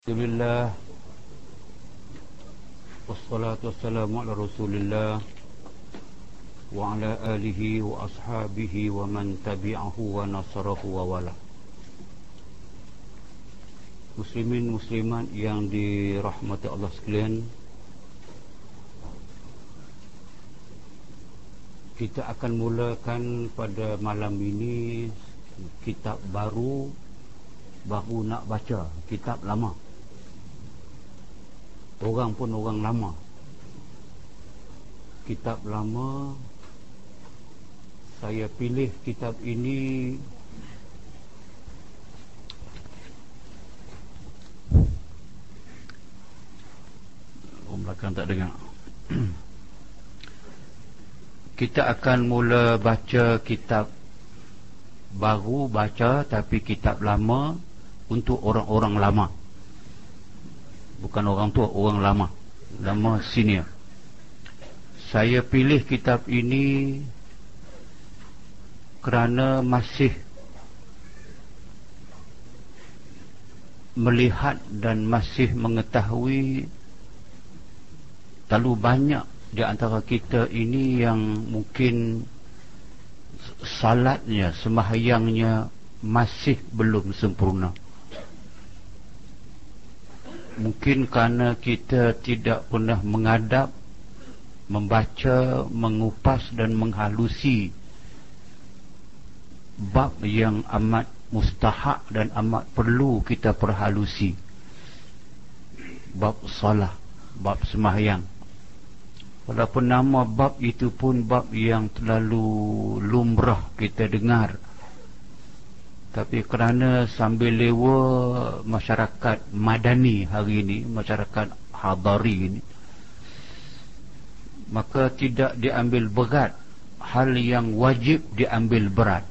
Alhamdulillah, wassalatu wassalamu ala rasulillah wa ala alihi wa ashabihi wa man tabi'ahu wa nasarahu wa wala. Muslimin muslimat yang dirahmati Allah sekalian, kita akan mulakan pada malam ini kitab baru nak baca, kitab lama. Orang pun orang lama. Kitab lama. Saya pilih kitab ini orang belakang tak dengar. Kita akan mula baca kitab baru, tapi kitab lama untuk orang-orang lama. Bukan orang tua, orang lama, lama senior. Saya pilih kitab ini kerana masih melihat dan masih mengetahui terlalu banyak di antara kita ini yang mungkin salatnya, sembahyangnya masih belum sempurna. Mungkin kerana kita tidak pernah mengadap, membaca, mengupas dan menghalusi bab yang amat mustahak dan amat perlu kita perhalusi. Bab salat, bab sembahyang. Walaupun nama bab itu pun bab yang terlalu lumrah kita dengar, tapi kerana sambil lewa masyarakat madani hari ini, masyarakat hadari ini, maka tidak diambil berat hal yang wajib diambil berat.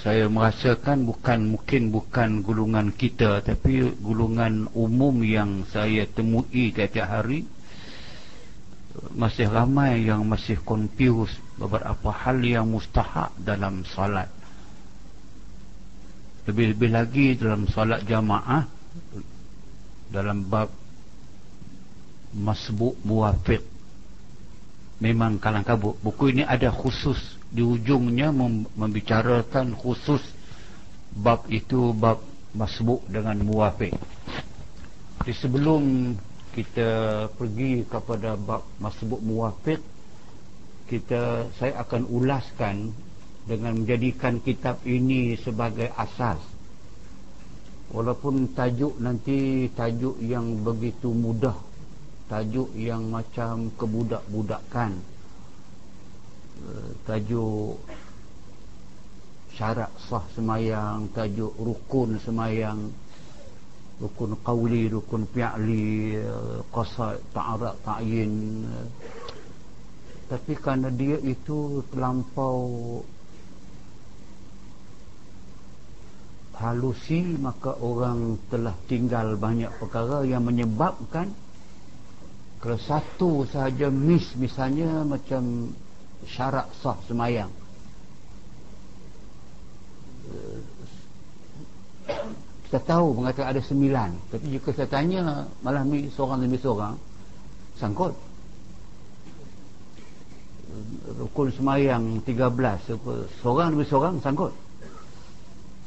Saya merasakan mungkin bukan golongan kita, tapi golongan umum yang saya temui tiap-tiap hari, masih ramai yang masih confused beberapa hal yang mustahak dalam salat. Lebih-lebih lagi dalam salat jamaah, dalam bab masbuk muwafiq, memang kalang kabut. Buku ini ada khusus di ujungnya membicarakan khusus bab itu, bab masbuk dengan muwafiq. Di sebelum kita pergi kepada bab masbuk muwafiq, saya akan ulaskan dengan menjadikan kitab ini sebagai asas. Walaupun tajuk nanti tajuk yang begitu mudah, tajuk yang macam kebudak-budakan, tajuk syarat sah semayang, tajuk rukun semayang, rukun qawli, rukun fi'li, qasad, ta'arab, ta'yin. Tapi kerana dia itu terlampau halusi, maka orang telah tinggal banyak perkara yang menyebabkan kalau satu sahaja misalnya macam syarat sah semayang, kita tahu mengatakan ada 9, tapi jika saya tanya malah seorang demi seorang sangkut. Rukun semayang 13, seorang demi seorang sangkut.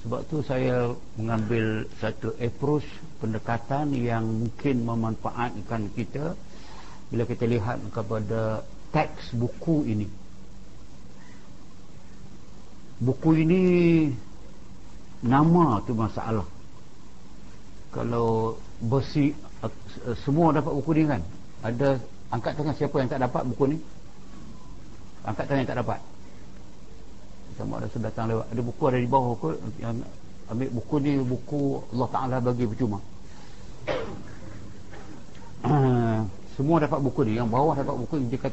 Sebab tu saya mengambil satu approach, pendekatan yang mungkin memanfaatkan kita bila kita lihat kepada teks buku ini. Buku ini nama tu masalah. Kalau besi semua dapat buku ni kan? Ada, angkat tangan siapa yang tak dapat buku ni? Angkat tangan yang tak dapat. Sama ada sudah datang lewat. Ada buku ada di bawah kot, yang ambil buku ni, buku Allah Ta'ala bagi percuma. Semua dapat buku ni. Yang bawah dapat buku. Jika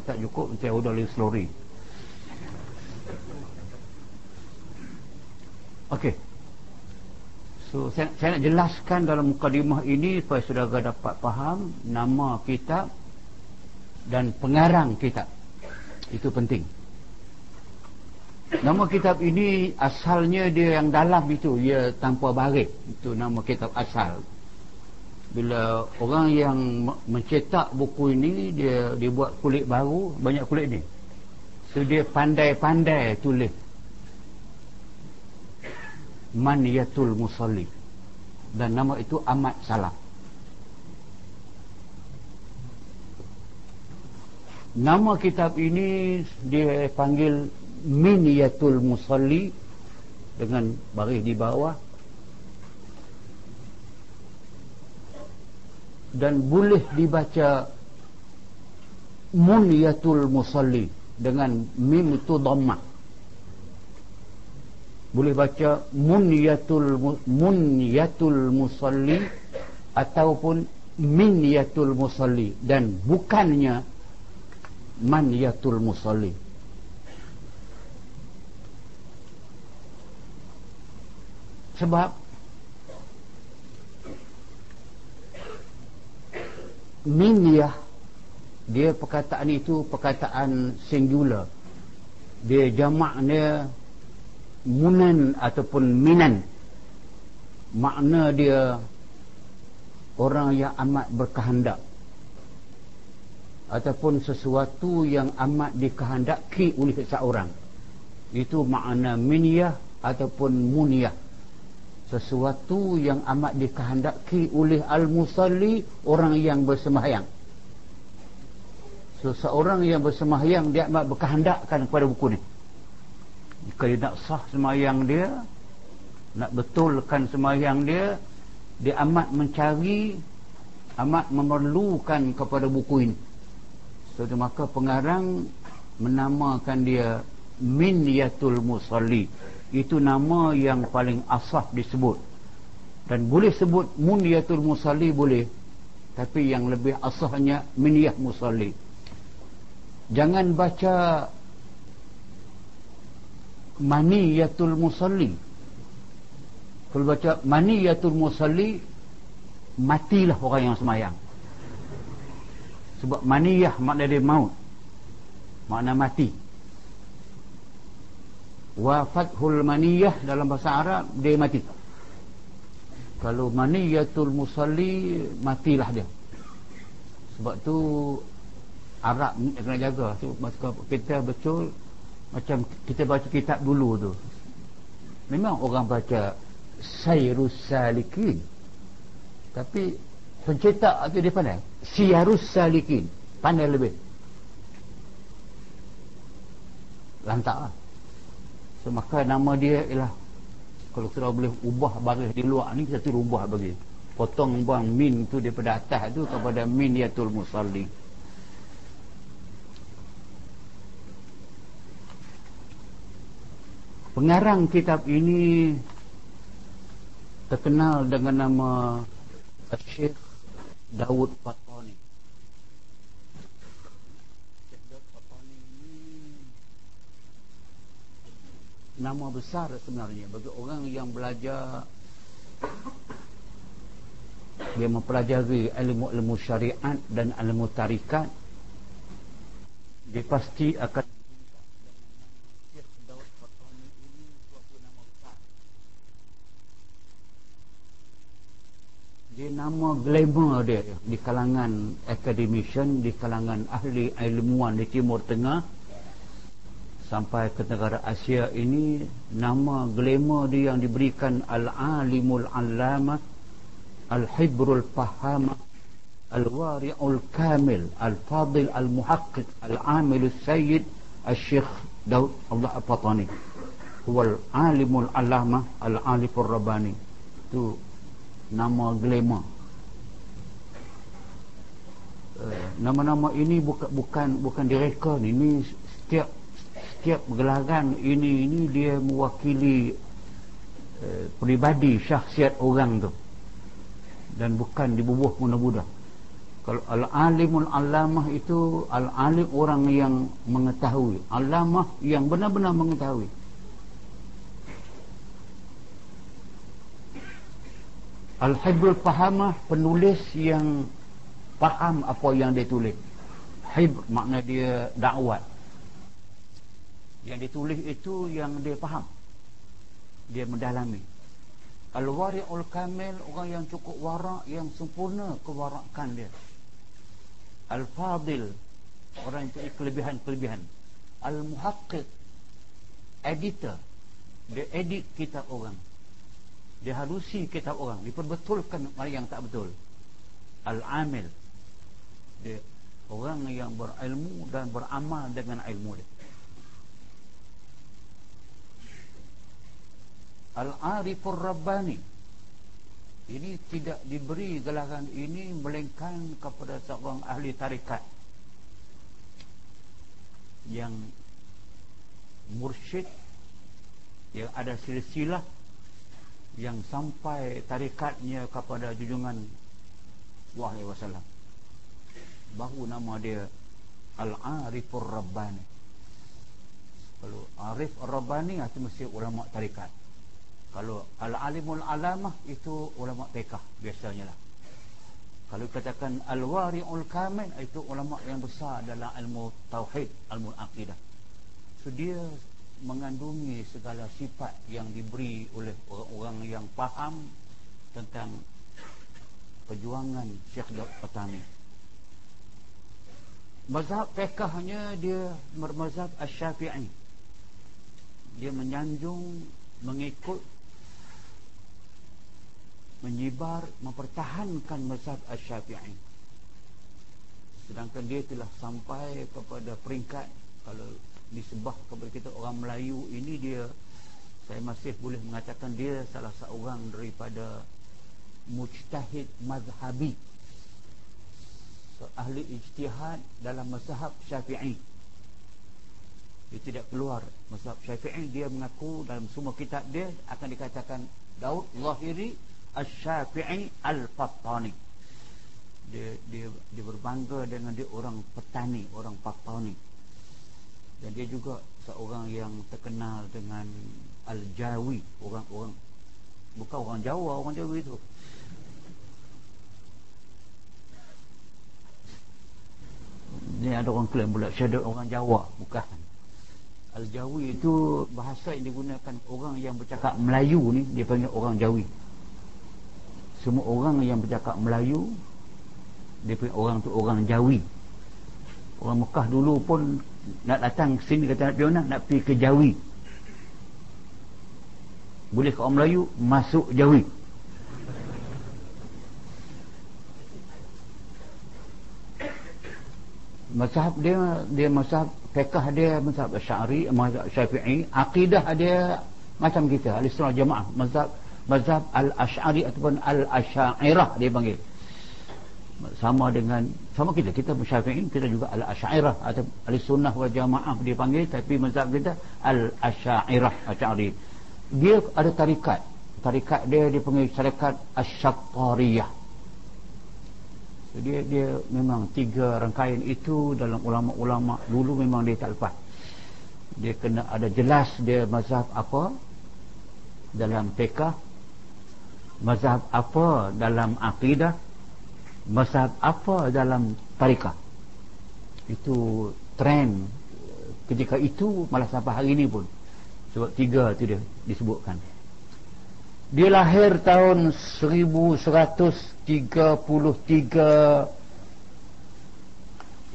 tak cukup nanti order lagi slowly. Okey. So saya nak jelaskan dalam mukadimah ini supaya saudara dapat faham nama kitab dan pengarang kitab. Itu penting. Nama kitab ini asalnya dia yang dalam itu, ia tanpa baris. Itu nama kitab asal. Bila orang yang mencetak buku ini, dia buat kulit baru, banyak kulit ni. So dia pandai-pandai tulis Maniyatul Musalli, dan nama itu amat salah. Nama kitab ini dia panggil Maniyatul Musalli dengan baris di bawah, dan boleh dibaca Muniyatul Musalli dengan mim itu dhammah. Boleh baca Munyatul Musalli ataupun Minyatul Musalli, dan bukannya Manyatul Musalli. Sebab Minyah, dia perkataan itu perkataan singular. Dia jamaknya Munan ataupun Minan. Makna dia orang yang amat berkehendak, ataupun sesuatu yang amat dikehendaki oleh seseorang. Itu makna Minyah ataupun Munyah. Sesuatu yang amat dikehendaki oleh al-musalli, orang yang bersembahyang. Seseorang yang bersembahyang, dia amat berkehendakkan kepada buku ni. Jika dia nak sah sembahyang dia, nak betulkan sembahyang dia, dia amat mencari, amat memerlukan kepada buku ini. So maka pengarang menamakan dia Minyatul Musalli. Itu nama yang paling asah disebut. Dan boleh sebut Munyatul Musalli boleh, tapi yang lebih asahnya Minyah Musalli. Jangan baca Maniyatul Musalli. Kalau baca Maniyatul Musalli, matilah orang yang semayang. Sebab maniyah makna dia maut, makna mati. Wa fathul maniyah dalam bahasa Arab, dia mati. Kalau Maniyatul Musalli, matilah dia. Sebab tu Arab ni kena jaga. Sebab kita betul macam kita baca kitab dulu tu, memang orang baca Sayrus Salikin, tapi pencetak tu dia pandai Siyarus Salikin, pandai lebih lantak lah. So maka nama dia ialah, kalau kita boleh ubah baris di luar ni, kita suruh ubah bagi, potong buang min tu daripada atas tu kepada Minyatul Musalli. Pengarang kitab ini terkenal dengan nama Syekh Daud Fatani. Syekh Daud Fatani ini nama besar sebenarnya bagi orang yang belajar, dia mempelajari ilmu-ilmu syariat dan ilmu tarikat, dia pasti akan dia nama glamour dia di kalangan academician, di kalangan ahli ilmuwan di Timur Tengah sampai ke negara Asia ini. Nama glamour dia yang diberikan Al-Alimul Allamah, Al-Hibrul Fahamah, Al-Wari'ul Kamil, Al-Fadil Al-Muhaqqiq, Al-Amilus Sayyid, Al-Syekh Daud Allah Al-Fatani, huwal Alimul Allamah, Al-Alifur Rabbani. Itu nama glamour. Nama-nama ini bukan direka ni. Ini setiap gelaran ini dia mewakili peribadi syakhsiat orang tu, dan bukan dibubuh mudah-mudah. Kalau al-alimul allamah itu al-alim, orang yang mengetahui, allamah yang benar-benar mengetahui. Al-Hibrul Fahamah, penulis yang faham apa yang dia tulis. Hibr makna dia dakwat. Yang ditulis itu yang dia faham, dia mendalami. Al-wari'ul kamil, orang yang cukup warak, yang sempurna kewarakan dia. Al-fadil, orang yang punya kelebihan-kelebihan. Al-muhaqqiq, editor, dia edit kitab orang, dia halusi kitab orang, diperbetulkan mana yang tak betul. Al-amil, dia orang yang berilmu dan beramal dengan ilmu dia. Al-arifur rabbani, ini tidak diberi gelaran ini melainkan kepada seorang ahli tarikat yang mursyid, yang ada silsilah, yang sampai tarikatnya kepada junjungan Wahai Wasallam, baru nama dia Al-arifur rabbani. Kalau arif rabbani itu mesti ulama tarikat. Kalau al-alimul alamah itu ulama fiqh biasanya lah. Kalau katakan al-wari'ul kamil itu ulama yang besar dalam ilmu tauhid, ilmu akidah. So dia mengandungi segala sifat yang diberi oleh orang-orang yang faham tentang perjuangan Syekh Al-Qatani. Mazhab fiqhnya dia mazhab Asy-Syafi'i. Dia menyanjung, mengikut, menyibar, mempertahankan mazhab Asy-Syafi'i. Sedangkan dia telah sampai kepada peringkat, kalau disebah kepada kita orang Melayu ini, dia, saya masih boleh mengatakan dia salah seorang daripada mujtahid mazhabi, ahli ijtihad dalam mazhab Syafi'i. Dia tidak keluar mazhab Syafi'i. Dia mengaku dalam semua kitab dia akan dikatakan Daud Zahiri Asy-Syafi'i Al-Fattani. Dia berbangga dengan dia orang petani, orang Fattani. Dan dia juga seorang yang terkenal dengan Al-Jawi, orang-orang, bukan orang Jawa, orang Jawi itu. Ni ada orang klaim pula saya ada orang Jawa, bukan. Al-Jawi itu bahasa yang digunakan orang yang bercakap Melayu ni, dia panggil orang Jawi. Semua orang yang bercakap Melayu, dia panggil orang tu orang Jawi. Orang Mekah dulu pun nak datang ke sini, kata nak pergi mana? Nak pergi ke Jawi. Boleh ke orang Melayu masuk Jawi. Mazhab dia mazhab fiqh dia mazhab Asy'ari, mazhab Syafi'i. Akidah dia macam kita Ahlussunnah Jamaah, mazhab Al-Asy'ari ataupun Al-Asy'ariyah dia panggil. Sama dengan kita Syafi'i, kita juga Al-Asy'ariyah atau Ahlussunnah wal Jamaah dia panggil, tapi mazhab kita Al-Asy'ariyah, Asy'ari. Dia ada tarikat dia dipanggil tarikat Asy-Syattariyah. Dia memang tiga rangkaian itu dalam ulama-ulama dulu memang dia tak lepas. Dia kena ada jelas dia mazhab apa dalam fiqh, mazhab apa dalam akidah, mazhab apa dalam tarikat. Itu trend ketika itu, malah sampai hari ini pun. Sebab tiga itu dia disebutkan. Dia lahir tahun 1133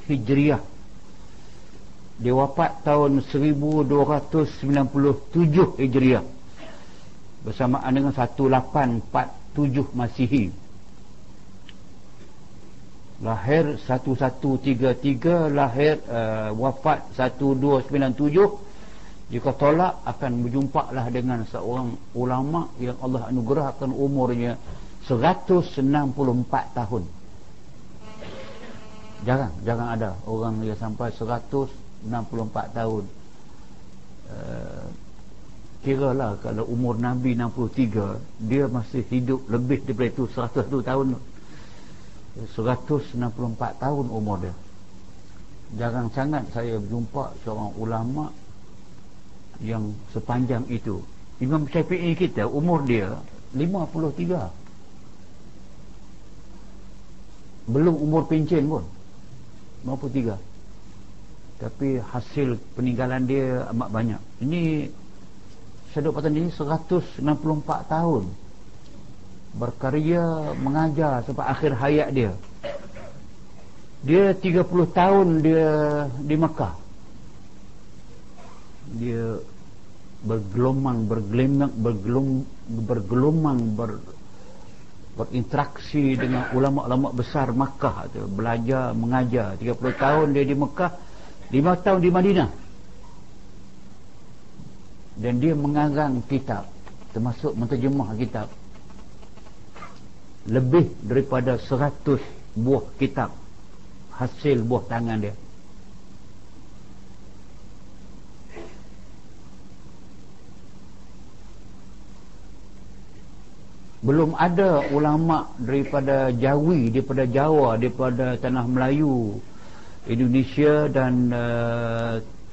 Hijriah. Dia wafat tahun 1297 Hijriah. Bersamaan dengan 1847 Masihi. Lahir 1133, lahir wafat 1297. Jika tolak akan berjumpaklah dengan seorang ulama yang Allah anugerahkan umurnya 164 tahun. Jarang ada orang yang sampai 164 tahun. Kiralah kalau umur Nabi 63, dia masih hidup lebih daripada itu 101 tahun. 164 tahun umur dia. Jarang sangat saya berjumpa seorang ulama yang sepanjang itu. Imam Syafi'i kita umur dia 53, belum umur pencen pun, 53. tapi hasil peninggalan dia amat banyak. Ini Syekh Dr. Patani 164 tahun berkarya mengajar sampai akhir hayat dia. Dia 30 tahun dia di Mekah. Dia berinteraksi dengan ulama-ulama besar Makkah tu, belajar mengajar. 30 tahun dia di Mekah, 5 tahun di Madinah, dan dia mengarang kitab, termasuk menterjemah kitab lebih daripada 100 buah kitab hasil buah tangan dia. Belum ada ulama daripada Jawi, daripada Jawa, daripada tanah Melayu, Indonesia dan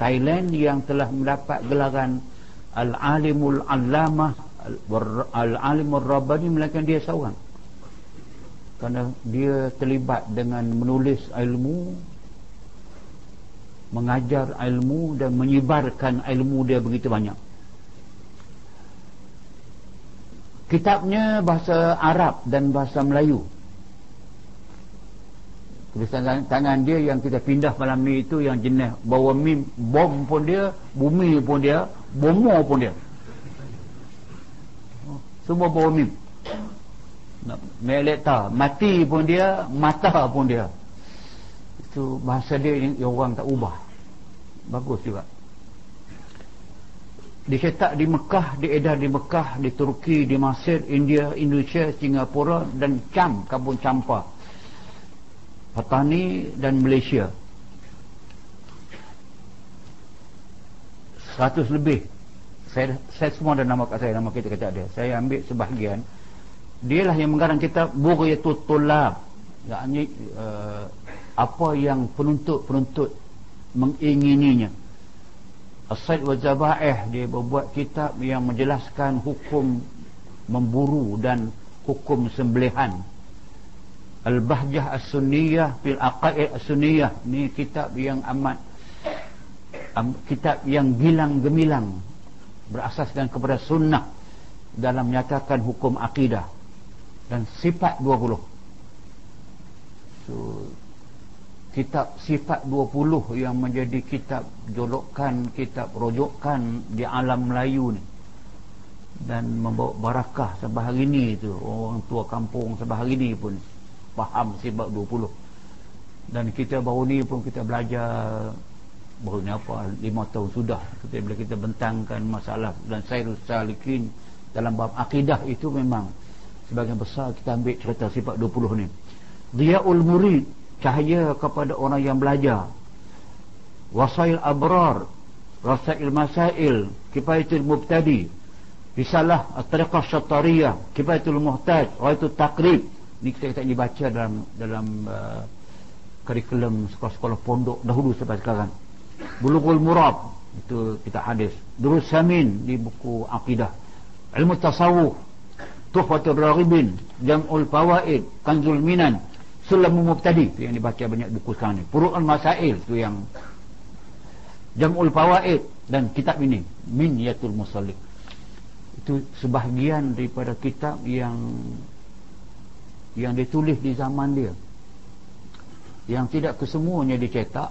Thailand yang telah mendapat gelaran Al-Alimul Allamah, Al-Alimul Rabbani, melainkan dia seorang. Kerana dia terlibat dengan menulis ilmu, mengajar ilmu dan menyebarkan ilmu dia begitu banyak. Kitabnya bahasa Arab dan bahasa Melayu. Tulisan tangan dia yang kita pindah malam ni itu yang jenis bawa mim, bom pun dia, bumi pun dia, bomo pun dia. Semua bawa mim. Meleta, mati pun dia, mata pun dia. Itu bahasa dia yang orang tak ubah. Bagus juga. Dicetak di Mekah, diedar di Mekah, di Turki, di Mesir, India, Indonesia, Singapura dan Cham, Kampung Champa, Patani dan Malaysia. 100 lebih. Saya semua ada nama kat saya, nama kita kata dia. Saya ambil sebahagian. Dialah yang mengarang kitab Bughyatul Tullab, yakni apa yang penuntut-penuntut mengingininya. As-Sayd wa Zabaih, dia membuat kitab yang menjelaskan hukum memburu dan hukum sembelihan. Al-Bahjah As-Sunniyah fil Aqaid As-Sunniyah, ni kitab yang amat kitab yang gilang gemilang, berasaskan kepada sunnah dalam menyatakan hukum akidah. Dan sifat 20. So, kitab sifat 20 yang menjadi kitab jolokan, kitab rojokan di alam Melayu ni, dan membawa barakah sampai hari ni tu. Orang tua kampung sampai hari ni pun faham sifat 20. Dan kita baru ni pun kita belajar, baru ni apa, 5 tahun sudah bila kita bentangkan masalah dan Sairus Salikin dalam bab akidah itu. Memang sebagian besar kita ambil cerita sifat 20 ni. Dhiyaul Murid, cahaya kepada orang yang belajar. Wasail Abrar, Rasail Masail, Kifayatul Mubtadi, Risalah At-Tariqah Syatariyah, Kifayatul Muhtaj, Rayatul Taqrib. Ni kita dibaca dalam kurikulum sekolah-sekolah pondok dahulu sampai sekarang. Bulughul Murad, itu kita hadis. Durus Samin di buku akidah. Ilmu Tasawuf, Tuhfatul Raghibin, Jam'ul Fawaid, Kanzul Minan, Sulamul Mubtadi, itu yang dibaca banyak buku sekarang ni. Furu'ul Masail, itu yang Jam'ul Fawaid, dan kitab ini Minyatul Musallin. Itu sebahagian daripada kitab yang ditulis di zaman dia, yang tidak kesemuanya dicetak.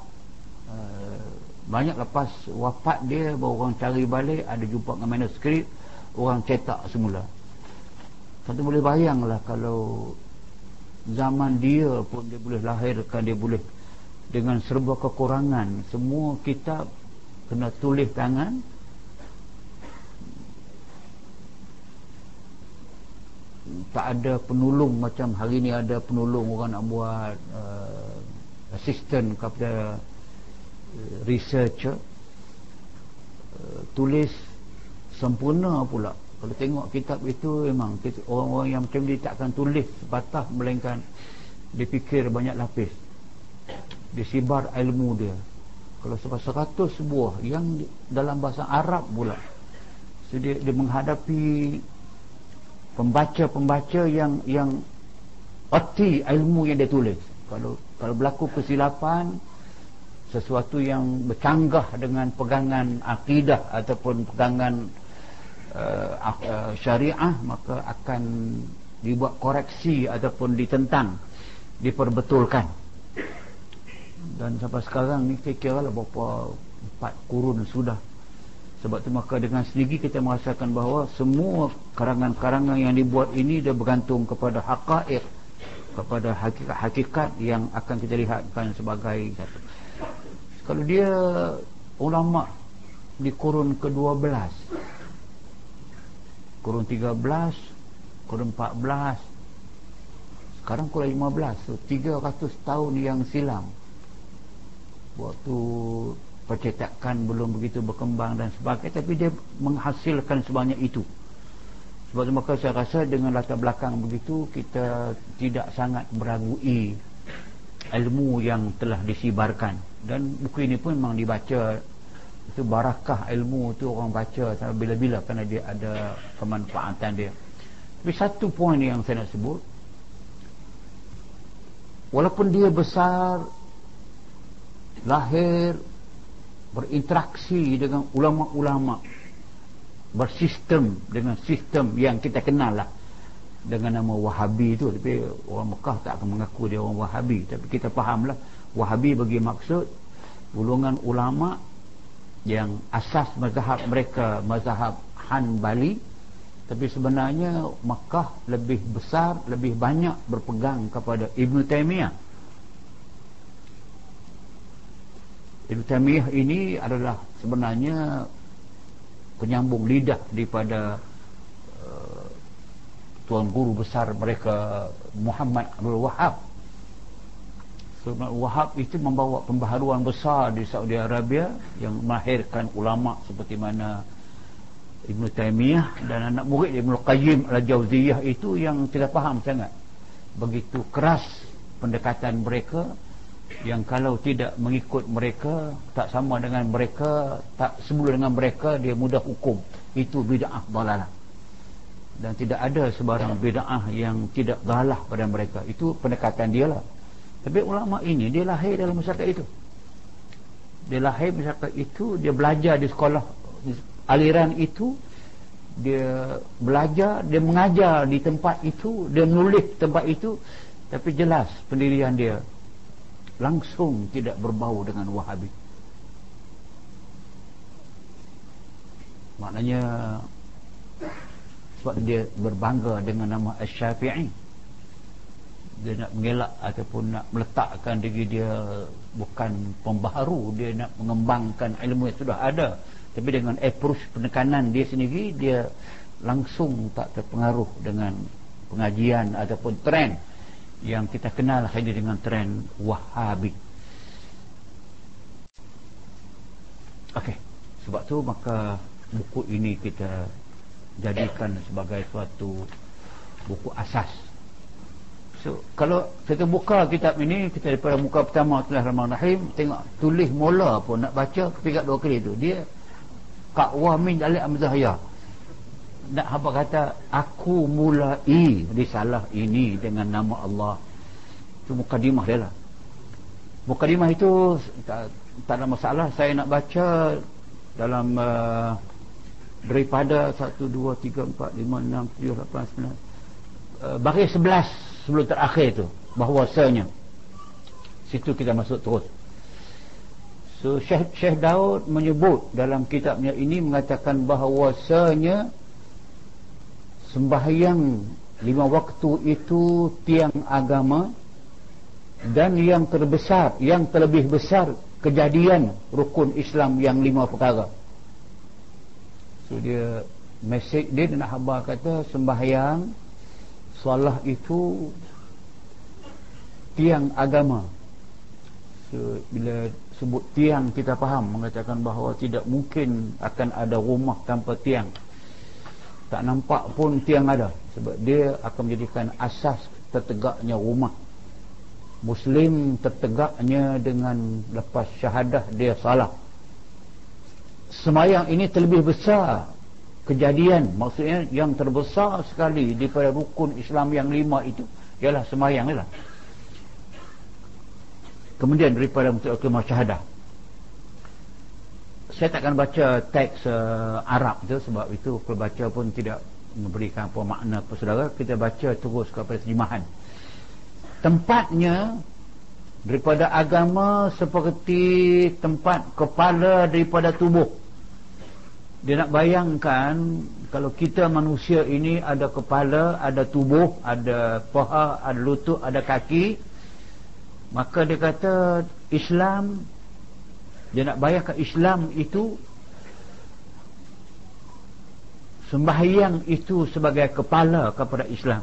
Banyak lepas wafat dia baru orang cari balik, ada jumpa dengan manuskrip, orang cetak semula. Tentu boleh bayanglah kalau zaman dia pun dia boleh lahirkan, dia boleh dengan serba kekurangan, semua kitab kena tulis tangan. Tak ada penolong macam hari ni ada penolong, orang nak buat assistant kepada researcher, tulis sempurna pula. Kalau tengok kitab itu, memang orang-orang yang macam ni takkan tulis sepatah, melainkan dia fikir banyak lapis, dia sibar ilmu dia. Kalau sampai 100 buah yang dalam bahasa Arab pula, so dia menghadapi pembaca-pembaca yang erti ilmu yang dia tulis. Kalau berlaku kesilapan, sesuatu yang bercanggah dengan pegangan akidah ataupun pegangan syariah, maka akan dibuat koreksi ataupun ditentang, diperbetulkan. Dan sampai sekarang ni kira-kira lah berapa 4 kurun sudah. Sebab tu maka dengan sendiri kita merasakan bahawa semua karangan-karangan yang dibuat ini dia bergantung kepada haqaiq, kepada hakikat-hakikat yang akan kita lihatkan sebagai satu. Kalau dia ulama di kurun ke-12, kurun 13, kurun 14, sekarang kurun 15, so 300 tahun yang silam, waktu percetakan belum begitu berkembang dan sebagainya, tapi dia menghasilkan sebanyak itu. Sebab itu maka saya rasa dengan latar belakang begitu, kita tidak sangat meragui ilmu yang telah disibarkan. Dan buku ini pun memang dibaca, itu barakah ilmu itu orang baca sampai bila-bila kerana dia ada kemanfaatan dia. Tapi satu poin yang saya nak sebut, walaupun dia besar, lahir, berinteraksi dengan ulama-ulama, bersistem dengan sistem yang kita kenal lah dengan nama Wahabi itu. Tapi orang Mekah tak akan mengaku dia orang Wahabi, tapi kita fahamlah Wahabi bagi maksud golongan ulama yang asas mazhab mereka mazhab Hanbali, tapi sebenarnya Mekah lebih besar, lebih banyak berpegang kepada Ibn Taymiyah. Ibn Taymiyah ini adalah sebenarnya penyambung lidah daripada tuan guru besar mereka Muhammad Abdul Wahab. Wahab itu membawa pembaharuan besar di Saudi Arabia yang melahirkan ulama seperti mana Ibn Taymiyah, dan anak murid Ibn Qayyim Al-Jauziyah itu yang tidak faham sangat. Begitu keras pendekatan mereka, yang kalau tidak mengikut mereka, tak sama dengan mereka, tak semula dengan mereka, dia mudah hukum. Itu bid'ah dalalah. Dan tidak ada sebarang bid'ah yang tidak dalalah pada mereka. Itu pendekatan dia lah. Tapi ulama ini, dia lahir dalam masyarakat itu. Dia lahir masyarakat itu, dia belajar di sekolah aliran itu, dia belajar, dia mengajar di tempat itu, dia menulis tempat itu, tapi jelas pendirian dia langsung tidak berbau dengan Wahabi. Maknanya sebab dia berbangga dengan nama Asy-Syafi'i, dia nak mengelak ataupun nak meletakkan diri dia bukan pembaharu, dia nak mengembangkan ilmu yang sudah ada, tapi dengan approach penekanan dia sendiri, dia langsung tak terpengaruh dengan pengajian ataupun trend yang kita kenal hanya dengan trend Wahabi. Okey, sebab tu maka buku ini kita jadikan sebagai suatu buku asas. So, kalau kita buka kitab ini, kita daripada muka pertama Bismillahirrahmanirrahim, tengok tulis mula pun nak baca kepingat 2 kali tu, dia Ka'wah min Alif Amzahya. Nak hamba kata aku mulai risalah ini dengan nama Allah. Itu mukadimah dia lah. Mukadimah itu tak ada masalah. Saya nak baca dalam daripada 1, 2, 3, 4, 5, 6, 7, 8, 9 baris 11 sebelum terakhir tu, bahawasanya situ kita masuk terus. So Syekh Daud menyebut dalam kitabnya ini, mengatakan bahawasanya sembahyang 5 waktu itu tiang agama, dan yang terbesar, yang terlebih besar kejadian rukun Islam yang 5 perkara. So dia mesej dia nak khabar kata sembahyang solat itu tiang agama. So, bila sebut tiang, kita faham, mengatakan bahawa tidak mungkin akan ada rumah tanpa tiang. Tak nampak pun tiang ada, sebab dia akan menjadikan asas tertegaknya rumah. Muslim tertegaknya dengan lepas syahadah dia salah. Sembahyang ini terlebih besar kejadian, maksudnya yang terbesar sekali daripada rukun Islam yang 5 itu ialah sembahyang ialah. Kemudian daripada kalimah syahadah, saya takkan baca teks Arab tu, sebab itu pembaca pun tidak memberikan apa makna apa saudara. Kita baca terus kepada terjemahan. Tempatnya daripada agama seperti tempat kepala daripada tubuh. Dia nak bayangkan kalau kita manusia ini ada kepala, ada tubuh, ada paha, ada lutut, ada kaki, maka dia kata Islam, dia nak bayangkan Islam itu, sembahyang itu sebagai kepala kepada Islam.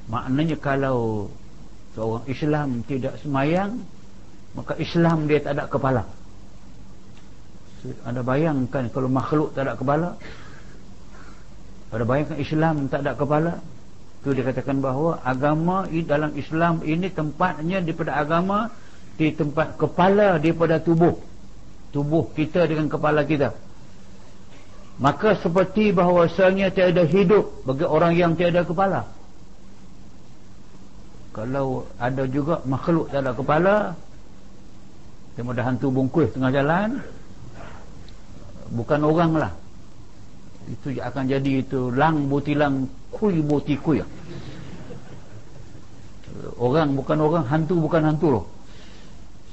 Maknanya kalau seorang Islam tidak sembahyang, maka Islam dia tak ada kepala. Anda bayangkan kalau makhluk tak ada kepala, anda bayangkan Islam tak ada kepala. Itu dikatakan bahawa agama dalam Islam ini tempatnya daripada agama di tempat kepala daripada tubuh. Tubuh kita dengan kepala kita. Maka seperti bahawasanya tiada hidup bagi orang yang tiada kepala. Kalau ada juga makhluk tak ada kepala, tengok dah hantu bungkus tengah jalan, bukan orang lah, itu akan jadi itu lang butilang kui buti kui. Orang bukan orang, hantu bukan hantu loh.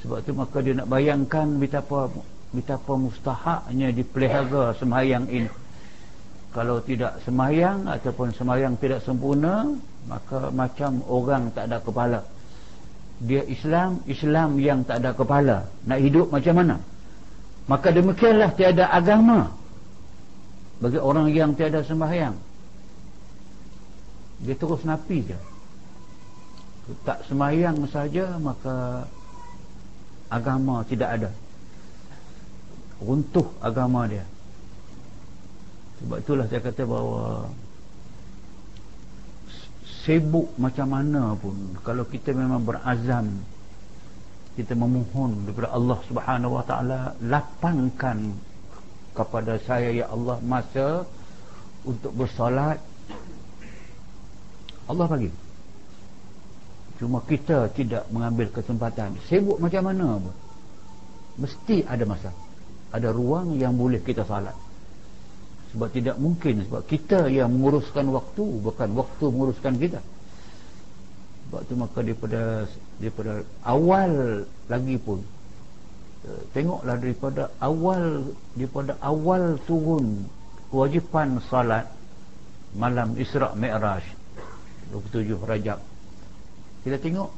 Sebab tu maka dia nak bayangkan betapa mustahaknya dipelihara sembahyang ini. Kalau tidak sembahyang ataupun sembahyang tidak sempurna, maka macam orang tak ada kepala. Dia Islam yang tak ada kepala, nak hidup macam mana? Maka demikianlah tiada agama bagi orang yang tiada sembahyang. Dia terus napi je. Tak sembahyang saja, maka agama tidak ada. Runtuh agama dia. Sebab itulah saya kata bahawa sibuk macam mana pun, kalau kita memang berazam, kita memohon daripada Allah Subhanahu Wa Taala, lapangkan kepada saya ya Allah masa untuk bersolat, Allah bagi. Cuma kita tidak mengambil kesempatan. Sibuk macam mana pun, mesti ada masa, ada ruang yang boleh kita salat. Sebab tidak mungkin, sebab kita yang menguruskan waktu, bukan waktu menguruskan kita. Sebab tu maka daripada awal lagi pun, tengoklah daripada awal turun kewajipan salat malam Isra' Mi'raj 27 Rajab, kita tengok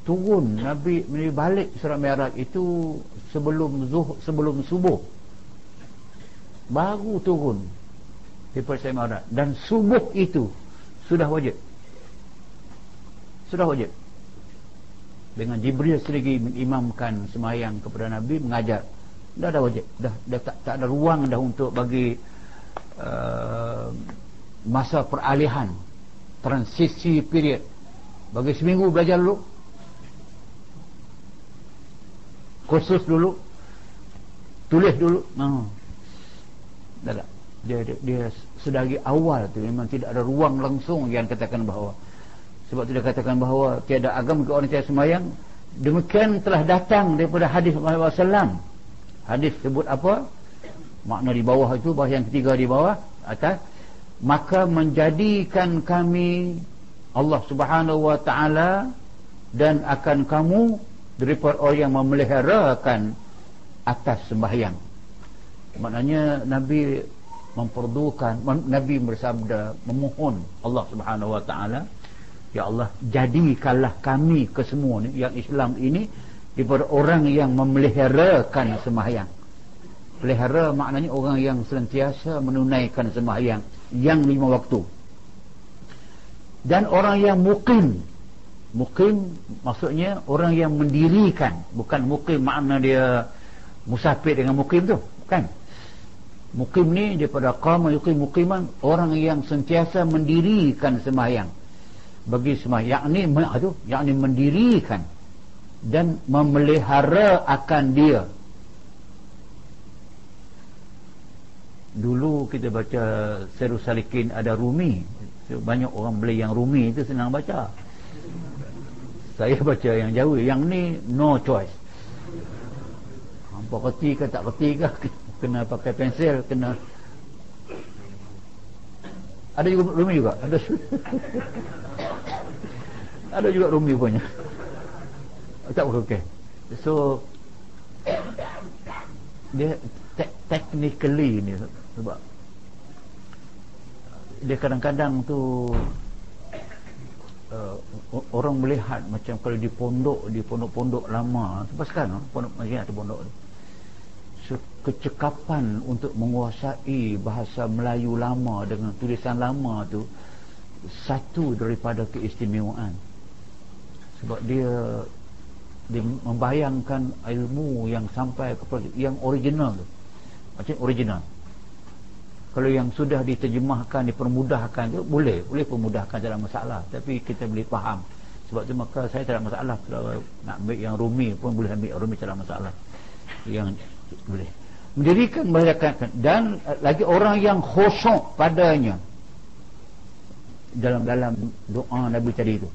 turun Nabi balik Isra' Mi'raj itu sebelum subuh, baru turun daripada Isra' Mi'raj, dan subuh itu sudah wajib dengan Jibril sendiri mengimamkan sembahyang kepada Nabi, mengajar. Dah ada wajib, dah tak ada ruang dah untuk bagi masa peralihan, transisi period. Bagi seminggu belajar dulu, kursus dulu, tulis dulu. Dah tak. Dia sedari awal tu memang tidak ada ruang langsung yang katakan bahawa, sebab tu dia katakan bahawa tiada agama ke orang tiada sembahyang. Demikian telah datang daripada hadis Muhammad SAW. Hadis sebut apa? Makna di bawah itu, bahawa yang ketiga di bawah, atas. Maka menjadikan kami Allah Subhanahu Wa Taala dan akan kamu daripada orang yang memeliharakan atas sembahyang. Maknanya Nabi memperdukan, Nabi bersabda, memohon Allah Subhanahu Wa Taala, ya Allah, jadikanlah kami kesemua ni, yang Islam ini, daripada orang yang memeliharakan sembahyang. Pelihara maknanya orang yang sentiasa menunaikan sembahyang yang 5 waktu. Dan orang yang mukim maksudnya orang yang mendirikan, bukan mukim makna dia musafir dengan mukim tu, bukan. Mukim ni daripada qama yuqim muqiman, orang yang sentiasa mendirikan sembahyang. Bagi sembahyang yakni mendirikan dan memelihara akan dia. Dulu kita baca Sirrus Salikin ada Rumi, banyak orang beli yang Rumi itu senang baca. Saya baca yang Jawi, yang ni no choice, Apa reti ke tak reti ke, kena pakai pensel, kena. Ada juga Rumi juga, ada. Ada juga Rumi punya. Tak okey. So dia technically ni sebab dia kadang-kadang tu orang melihat macam kalau di pondok-pondok lama sampai sekarang pondok masih ada pondok tu, so, kecekapan untuk menguasai bahasa Melayu lama dengan tulisan lama tu satu daripada keistimewaan, sebab dia membayangkan ilmu yang sampai kepada yang original tu, macam original. Kalau yang sudah diterjemahkan, dipermudahkan tu boleh permudahkan, tak ada masalah, tapi kita boleh faham. Sebab tu maka saya tak ada masalah kalau nak ambil yang Rumi pun boleh ambil Rumi, tak ada masalah. Yang boleh mendirikan melekatkan, dan lagi orang yang khusyuk padanya dalam doa Nabi tadi tu.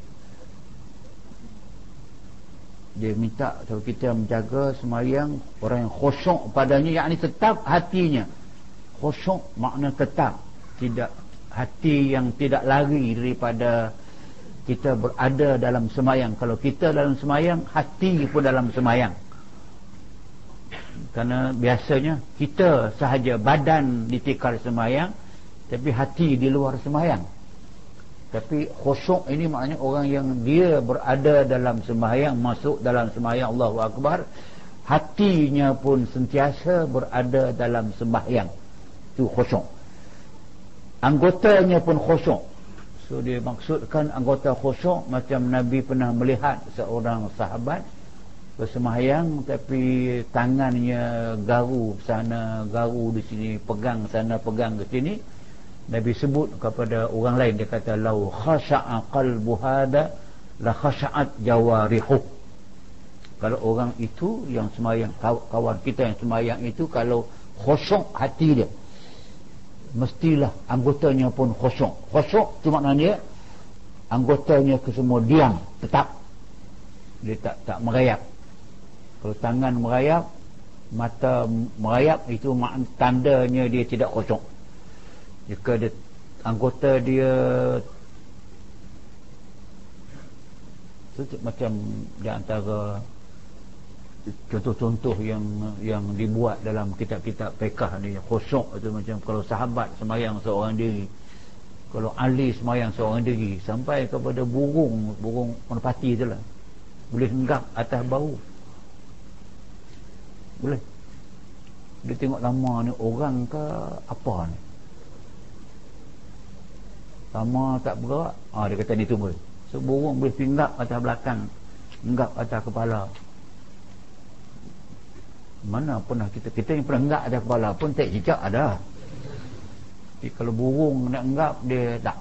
Dia minta kalau kita menjaga semayang orang yang khusyuk padanya, yakni tetap hatinya. Khusyuk makna tetap, tidak hati yang tidak lari daripada kita berada dalam semayang. Kalau kita dalam semayang, hati pun dalam semayang. Kerana biasanya kita sahaja badan ditikar semayang, tapi hati di luar semayang. Tapi khusyuk ini maknanya orang yang dia berada dalam semayang, masuk dalam semayang, Allahu Akbar, hatinya pun sentiasa berada dalam sembahyang. Itu khusyuk. Anggotanya pun khusyuk. So dia maksudkan anggota khusyuk macam Nabi pernah melihat seorang sahabat bersembahyang tapi tangannya garu sana, garu di sini, pegang sana, pegang ke sini. Nabi sebut kepada orang lain, dia kata lau khasha'a qalbu hada la khasha'at jawarihu. Kalau orang itu yang sembahyang, kawan kita yang sembahyang itu, kalau khusyuk hati dia, mestilah anggotanya pun khusyuk. Khusyuk tu maknanya anggotanya kesemua diam, tetap. Dia tak merayap. Kalau tangan merayap, mata merayap, itu tandanya dia tidak khusyuk. Jika dia, anggota dia macam di antara contoh-contoh yang dibuat dalam kitab-kitab fiqh ni, khusyuk itu macam kalau sahabat sembahyang seorang diri, kalau ahli sembahyang seorang diri, sampai kepada burung merpati itulah boleh henggap atas bahu, boleh. Dia tengok lama ni orang ke apa ni, lama tak bergerak, dia kata ni tunggu. So burung boleh hinggap atas belakang, hinggap atas kepala. Mana pernah kita yang pernah enggak ada kepala pun tak cicak ada. Jadi kalau burung nak enggap, dia tak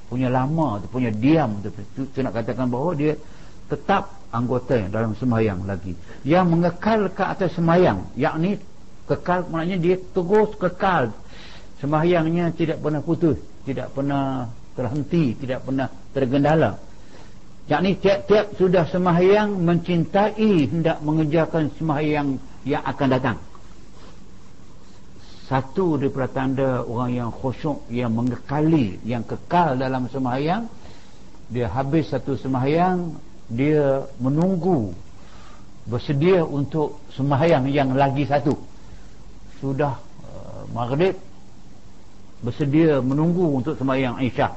punya lama tu, punya diam tu, tu nak katakan bahawa dia tetap anggota dalam sembahyang lagi, yang mengekal ke atas sembahyang, yakni kekal maknanya dia terus kekal sembahyangnya, tidak pernah putus, tidak pernah terhenti, tidak pernah tergendala. Yakni tiap-tiap sudah sembahyang mencintai hendak mengerjakan sembahyang yang akan datang. Satu daripada tanda orang yang khusyuk, yang mengekali, yang kekal dalam sembahyang, dia habis satu sembahyang, dia menunggu, bersedia untuk sembahyang yang lagi satu. Sudah maghrib, bersedia menunggu untuk sembahyang Isyak.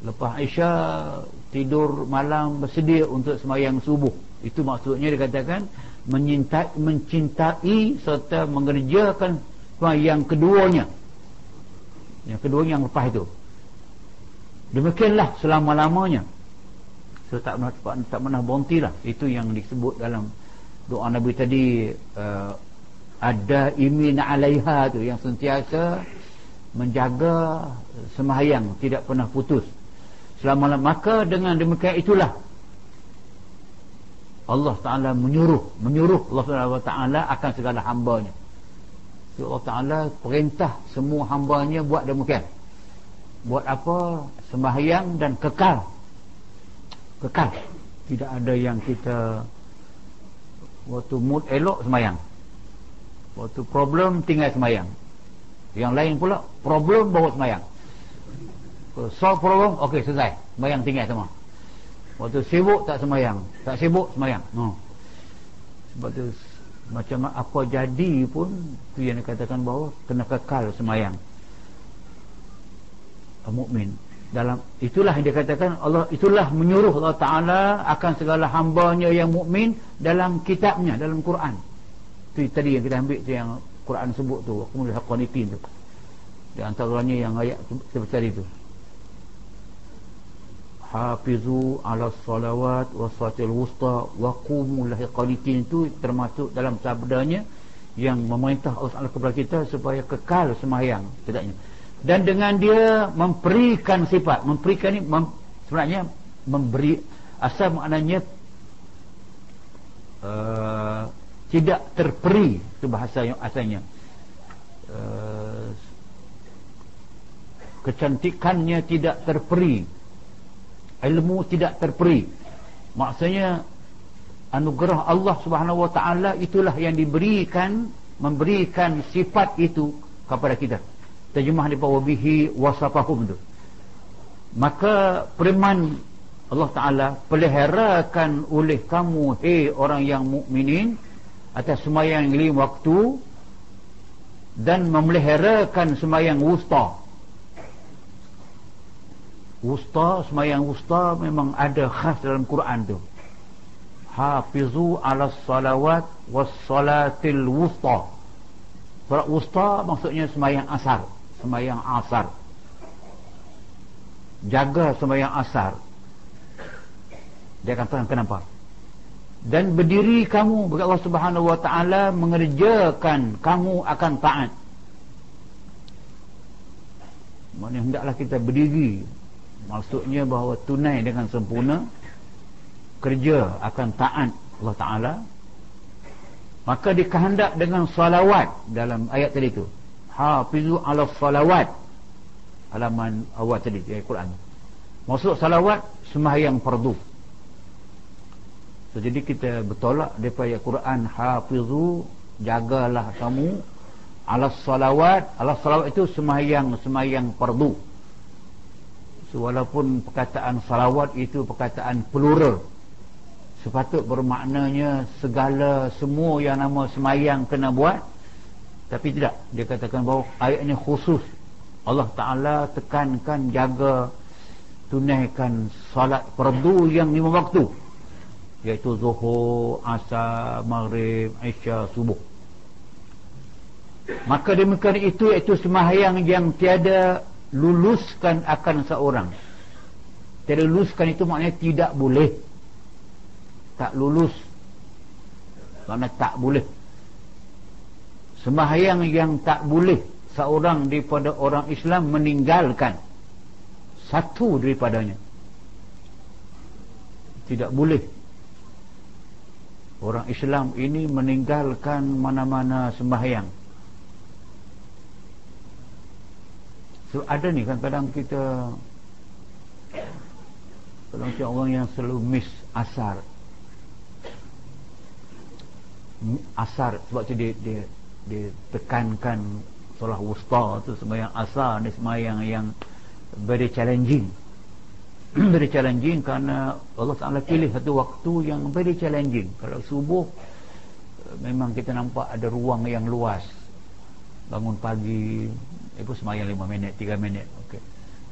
Lepas Isyak tidur malam, bersedia untuk sembahyang subuh. Itu maksudnya dikatakan mencintai serta mengerjakan yang keduanya, yang keduanya yang lepas itu. Demikianlah selama-lamanya. So tak pernah berhenti lah. Itu yang disebut dalam doa Nabi tadi, ada imin alaiha tu, yang sentiasa menjaga sembahyang, tidak pernah putus selama-lamanya. Maka dengan demikian itulah Allah Ta'ala menyuruh Allah Ta'ala akan segala hambanya. So, Allah Ta'ala perintah semua hambanya buat demikian. Buat apa? Sembahyang dan kekal. Tidak ada yang kita Waktu mood elok semayang, waktu problem tinggal semayang. Yang lain pula problem bawa semayang. Solve problem, okey selesai, semayang tinggal semua. Waktu sibuk tak semayang, tak sibuk semayang. Sebab tu macam apa jadi pun tu yang dikatakan bahawa kena kekal semayang. Mukmin dalam itulah yang dikatakan Allah, itulah menyuruh Allah Ta'ala akan segala hambanya yang mukmin dalam kitabnya, dalam Quran. Itu tadi yang kita ambil tu, yang Quran sebut tu, kumul haqqanitin tu, di antaranya yang ayat seperti tadi tu, hafizu ala salawat wa salatil wusta wa qumul haqqanitin, itu termasuk dalam sabdanya yang memerintah Allah Ta'ala kepada kita supaya kekal sembahyang tidaknya. Dan dengan dia memberikan sifat, memberikan ni sebenarnya memberi, asal maknanya tidak terperi, itu bahasa yang asalnya. Kecantikannya tidak terperi, ilmu tidak terperi. Maksudnya anugerah Allah Subhanahu Wa Taala itulah yang diberikan, memberikan sifat itu kepada kita. Terjemah di bawah bihi wasafahum tu. Maka firman Allah Ta'ala, peliharakan oleh kamu hei orang yang mukminin atas sembahyang 5 waktu, dan memeliharakan sembahyang wusta. Wusta, sembahyang wusta memang ada khas dalam Quran tu. Hafizu ala salawat was salatil wusta. Salat wusta maksudnya sembahyang asar. Sembahyang asar, jaga sembahyang asar. Dia katakan kenapa? Dan berdiri kamu bagi Allah Subhanahu Wa Taala, mengerjakan kamu akan taat. Maksudnya hendaklah kita berdiri, maksudnya bahawa tunai dengan sempurna, kerja akan taat Allah Ta'ala. Maka dikehendak dengan salawat dalam ayat tadi tu, hafizu ala salawat, halaman awal tadi di Al-Quran. Maksud salawat sembahyang fardu. So, jadi kita bertolak daripada Al-Quran, hafizu, jagalah kamu, ala salawat. Ala salawat itu sembahyang fardu. So, walaupun perkataan salawat itu perkataan plural, sepatut bermaknanya segala, semua yang nama sembahyang kena buat. Tapi tidak, dia katakan bahawa ayatnya khusus Allah Ta'ala tekankan, jaga, tunaikan salat fardu yang 5 waktu, iaitu zuhur, asar, maghrib, isya, subuh. Maka demikian itu, iaitu sembahyang yang tiada luluskan akan seorang. Tiada luluskan itu maknanya tidak boleh, tak lulus, maknanya tak boleh. Sembahyang yang tak boleh seorang daripada orang Islam meninggalkan satu daripadanya. Tidak boleh orang Islam ini meninggalkan mana-mana sembahyang. So, ada ni kadang-kadang kita, kadang-kadang orang yang selalu miss asar. Asar sebab tu dia tekankan solat wusta tu, sembahyang asar ni sembahyang yang very challenging. Very challenging kerana Allah Ta'ala pilih satu waktu yang very challenging. Kalau subuh memang kita nampak ada ruang yang luas, bangun pagi sembahyang 5 minit, 3 minit, okay.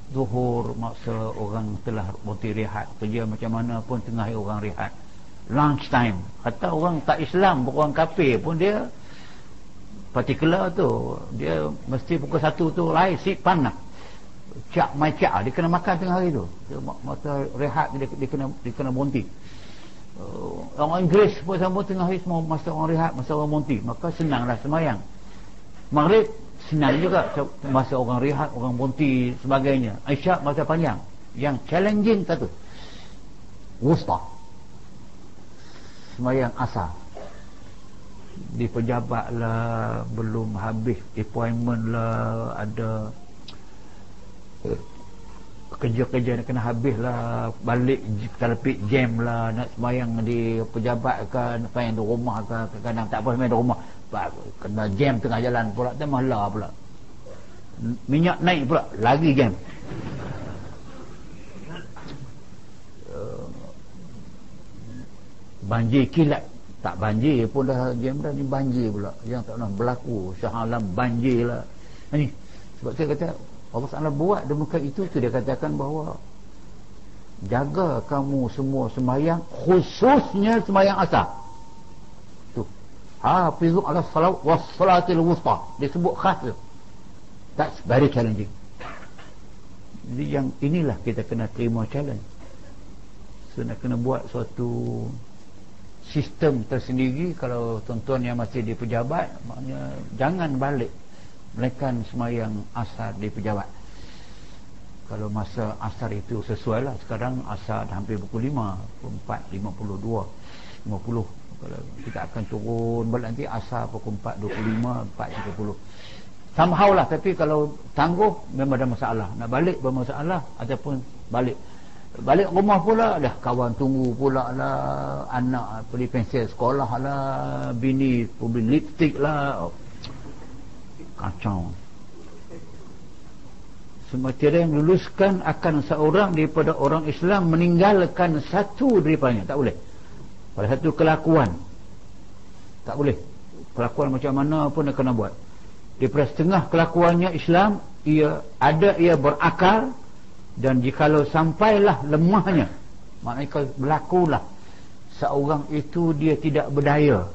Zuhur maksa orang telah berhenti rehat, kerja macam mana pun tengah orang rehat. Lunch time, hatta orang tak Islam, orang kafir pun dia particular tu, dia mesti pukul 1 tu lain sip panak, cak mai cak, dia kena makan tengah hari tu, dia masa rehat dia kena berhenti. Orang Inggeris pun sama, tengah hari semua masa orang rehat, masa orang berhenti, maka senanglah sembahyang. Maghrib senang juga masa orang rehat, orang berhenti sebagainya. Isyak masa panjang. Yang challenging satu wusta, sembahyang asar. Di pejabat lah, belum habis appointment lah, ada kerja-kerja nak kena habis lah, balik telepik jam lah, nak semayang di pejabat ke, nak semayang di rumah ke, kadang tak apa semayang di rumah, kena jam tengah jalan pula, tambah lah pula, minyak naik pula, lagi jam. Banjir kilat, tak banjir pun dah jam dah ni, banjir pula yang tak pernah berlaku, Shah Alam banjir lah ni. Sebab saya kata Allah Ta'ala buat demikian itu tu, dia katakan bahawa jaga kamu semua sembahyang, khususnya sembahyang asar tu, hafizu ala salat was salatil wusta, disebut khas tu. That's very challenging. Jadi yang inilah kita kena terima challenge. So nak kena buat suatu sistem tersendiri. Kalau tuan-tuan yang masih di pejabat, maknanya jangan balik melainkan semayang asar di pejabat. Kalau masa asar itu sesuai lah, sekarang asar dah hampir pukul 5, 4.52, 50. Kalau kita akan turun balik nanti asar pukul 4.25, 4.30 somehow lah. Tapi kalau tangguh memang ada masalah, nak balik bermasalah, ataupun balik rumah pula dah kawan tunggu pula lah, anak beli pensel sekolah lah, bini beli lipstick lah, kacau. Semestinya yang luluskan akan seorang daripada orang Islam meninggalkan satu daripadanya, tak boleh. Pada satu kelakuan tak boleh, kelakuan macam mana pun dia kena buat. Daripada setengah kelakuannya Islam, ia berakal, dan jikalau sampailah lemahnya, maknanya kalau berlakulah seorang itu dia tidak berdaya,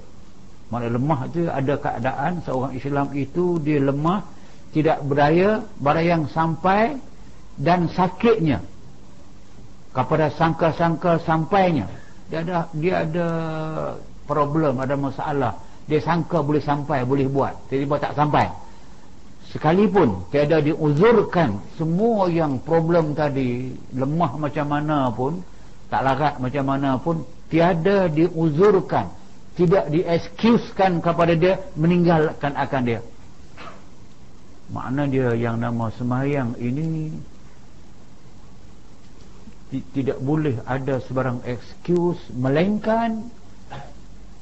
maknanya lemah itu ada keadaan seorang Islam itu dia lemah, tidak berdaya, barang yang sampai dan sakitnya kepada sangka-sangka sampainya, dia ada problem, ada masalah, dia sangka boleh sampai, boleh buat, tiba-tiba tak sampai. Sekalipun tiada diuzurkan semua yang problem tadi, lemah macam mana pun, tak larat macam mana pun, tiada diuzurkan, tidak diekskuskan kepada dia meninggalkan akan dia. Makna dia yang nama sembahyang ini tidak boleh ada sebarang excuse, melainkan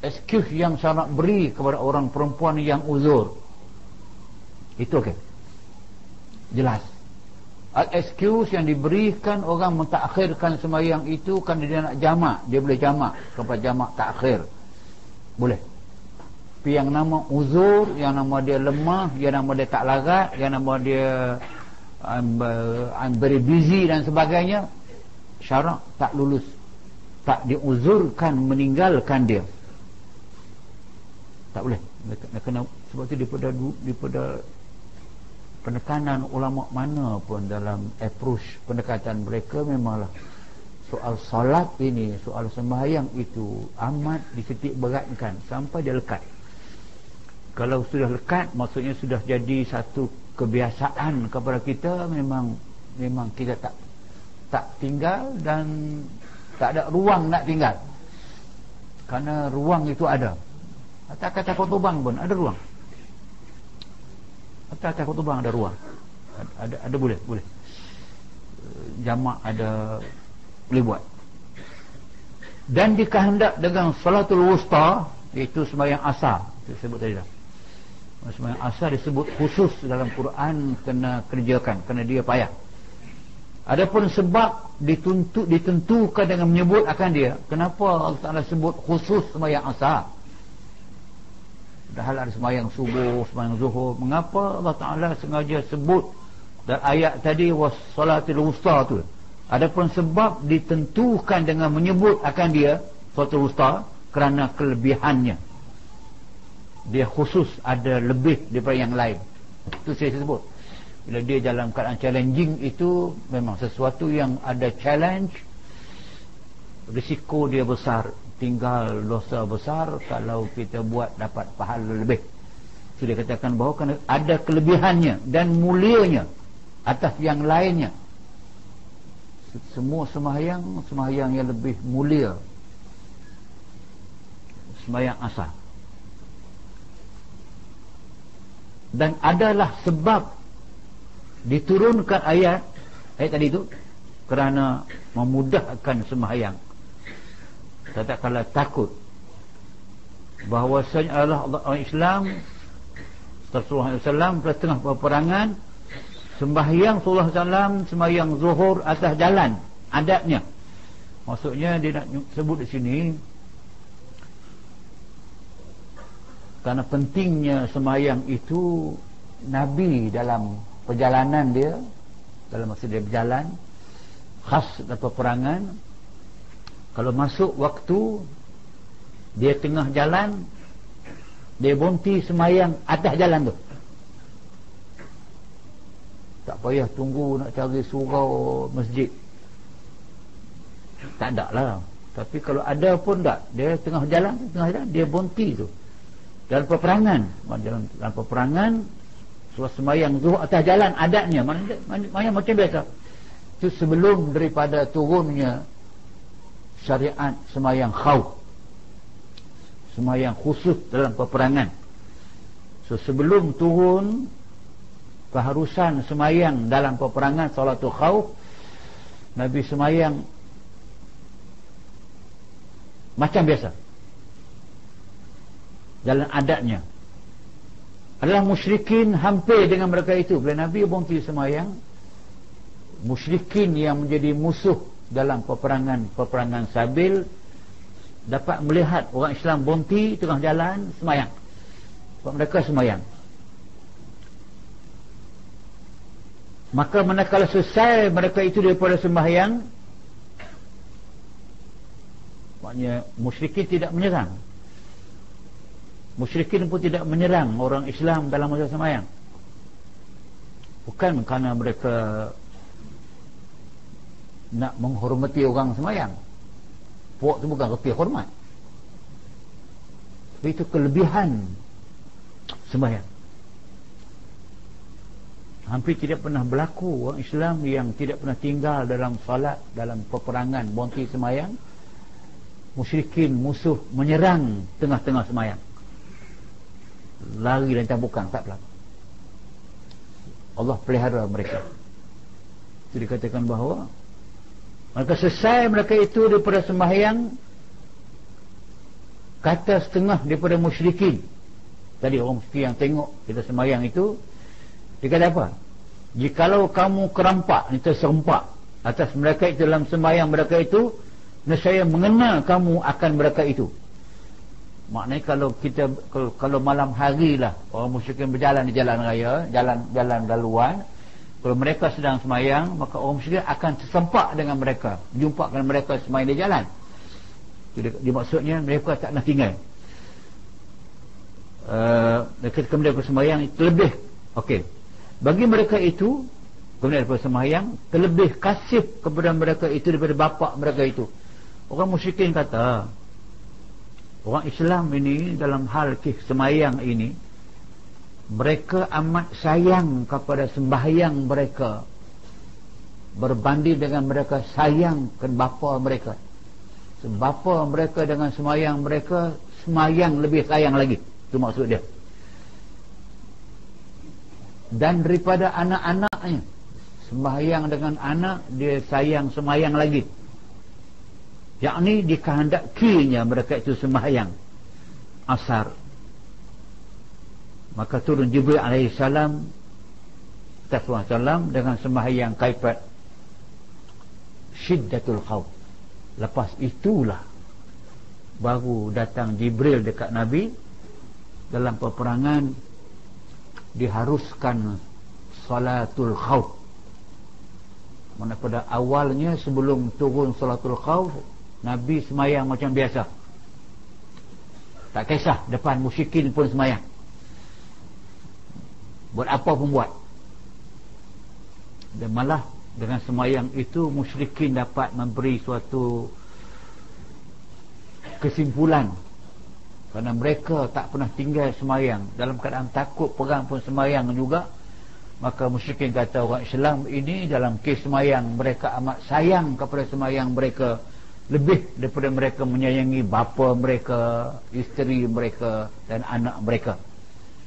excuse yang sangat beri kepada orang perempuan yang uzur. Itu okey, jelas. Excuse yang diberikan orang mentakhirkan sembahyang itu kan dia nak jamak, dia boleh jamak kepada jamak takhir, boleh. Tapi yang nama uzur, yang nama dia lemah, yang nama dia tak larat, yang nama dia I'm very busy dan sebagainya, syarak tak lulus, tak diuzurkan meninggalkan dia, tak boleh. Kena, sebab itu daripada penekanan ulama mana pun dalam approach pendekatan mereka, memanglah soal solat ini, soal sembahyang itu amat dititik beratkan sampai dia lekat. Kalau sudah lekat, maksudnya sudah jadi satu kebiasaan kepada kita, memang kita tak tinggal, dan tak ada ruang nak tinggal, kerana ruang itu ada. Atas khutbah pun ada ruang, atas khutbah ada ruang, ada boleh jamak, ada boleh buat. Dan dikehendak dengan salatul wusta, iaitu sembahyang asar, disebut tadi dah. Sembahyang asar disebut khusus dalam Quran, kena kerjakan kerana dia payah. Adapun sebab ditentukan dengan menyebut akan dia, kenapa Allah Ta'ala sebut khusus sembahyang asar, padahal ada sembahyang subuh, sembahyang zuhur? Mengapa Allah Ta'ala sengaja sebut dan ayat tadi wassalatil wusta tu? Adapun sebab ditentukan dengan menyebut akan dia salatul wusta kerana kelebihannya, dia khusus, ada lebih daripada yang lain. Itu saya sebut, bila dia dalam keadaan challenging itu, memang sesuatu yang ada challenge, risiko dia besar, tinggal dosa besar. Kalau kita buat dapat pahala lebih. Sudah katakan bahawa kerana ada kelebihannya dan mulianya atas yang lainnya. Semua sembahyang yang lebih mulia sembahyang asar, dan adalah sebab diturunkan ayat tadi itu, kerana memudahkan sembahyang. Tak kala takut bahawasanya orang Islam Rasulullah SAW pada tengah peperangan sembahyang Rasulullah SAW sembahyang zuhur atas jalan adatnya. Maksudnya dia nak sebut di sini kerana pentingnya sembahyang itu. Nabi dalam perjalanan dia, dalam masa dia berjalan khas dalam peperangan, kalau masuk waktu dia tengah jalan, dia berhenti sembahyang atas jalan tu. Tak payah tunggu nak cari surau masjid, tak ada lah. Tapi kalau ada pun tak, dia tengah jalan dia berhenti tu. Dalam peperangan, dalam peperangan sembahyang zuhur atas jalan adatnya maknanya macam biasa. Itu sebelum daripada turunnya syariat sembahyang khauf, sembahyang khusus dalam peperangan. So sebelum turun keharusan sembahyang dalam peperangan salatul khauf, Nabi sembahyang macam biasa, jalan adatnya. Adalah musyrikin hampir dengan mereka itu. Bila Nabi berhenti sembahyang, musyrikin yang menjadi musuh dalam peperangan Sabil dapat melihat orang Islam berhenti tengah jalan sembahyang. Sebab mereka sembahyang. Maka manakala selesai mereka itu daripada sembahyang, maknanya musyrikin tidak menyerang. Musyrikin pun tidak menyerang orang Islam dalam masa sembahyang. Bukan kerana mereka nak menghormati orang sembahyang. Puak tu bukan reti hormat, tapi itu kelebihan sembahyang. Hampir tidak pernah berlaku orang Islam yang tidak pernah tinggal dalam salat, dalam peperangan, berhenti sembahyang, musyrikin musuh menyerang tengah-tengah sembahyang, lari dan cambukan, tak berlaku. Allah pelihara mereka. Itu dikatakan bahawa mereka selesai mereka itu daripada sembahyang, kata setengah daripada musyrikin. Tadi orang musyrik yang tengok kita sembahyang itu, dia kata apa? Jikalau kamu kerampak, ini terserempak atas mereka itu dalam sembahyang mereka itu, nescaya mengenal kamu akan mereka itu. Maknanya kalau malam hari lah orang musyrikin berjalan di jalan raya, jalan laluan, kalau mereka sedang sembahyang, maka orang musyrikin akan tersempak dengan mereka, jumpakan mereka sembahyang di jalan. Jadi maksudnya mereka tak nak tinggal. Ketika mereka sembahyang terlebih, okey, bagi mereka itu kemudian daripada sembahyang terlebih kasih kepada mereka itu daripada bapa mereka itu. Orang musyrikin kata orang Islam ini dalam hal sembahyang ini, mereka amat sayang kepada sembahyang mereka berbanding dengan mereka sayang ke bapa mereka. Bapa mereka dengan sembahyang mereka, sembahyang lebih sayang lagi. Itu maksud dia. Dan daripada anak-anaknya, sembahyang dengan anak, dia sayang sembahyang lagi. Yakni dikehendakinya mereka itu sembahyang asar. Maka turun Jibril alaihissalam Rasulullah dengan sembahyang kaifat syiddatul khawf. Lepas itulah baru datang Jibril dekat Nabi. Dalam peperangan diharuskan salatul khawf. Mana pada awalnya sebelum turun salatul khawf, Nabi sembahyang macam biasa, tak kisah depan musyrikin pun sembahyang, buat apa pun buat. Dan malah dengan sembahyang itu musyrikin dapat memberi suatu kesimpulan, kerana mereka tak pernah tinggal sembahyang, dalam keadaan takut perang pun sembahyang juga. Maka musyrikin kata orang Islam ini dalam kes sembahyang mereka amat sayang kepada sembahyang mereka, lebih daripada mereka menyayangi bapa mereka, isteri mereka dan anak mereka.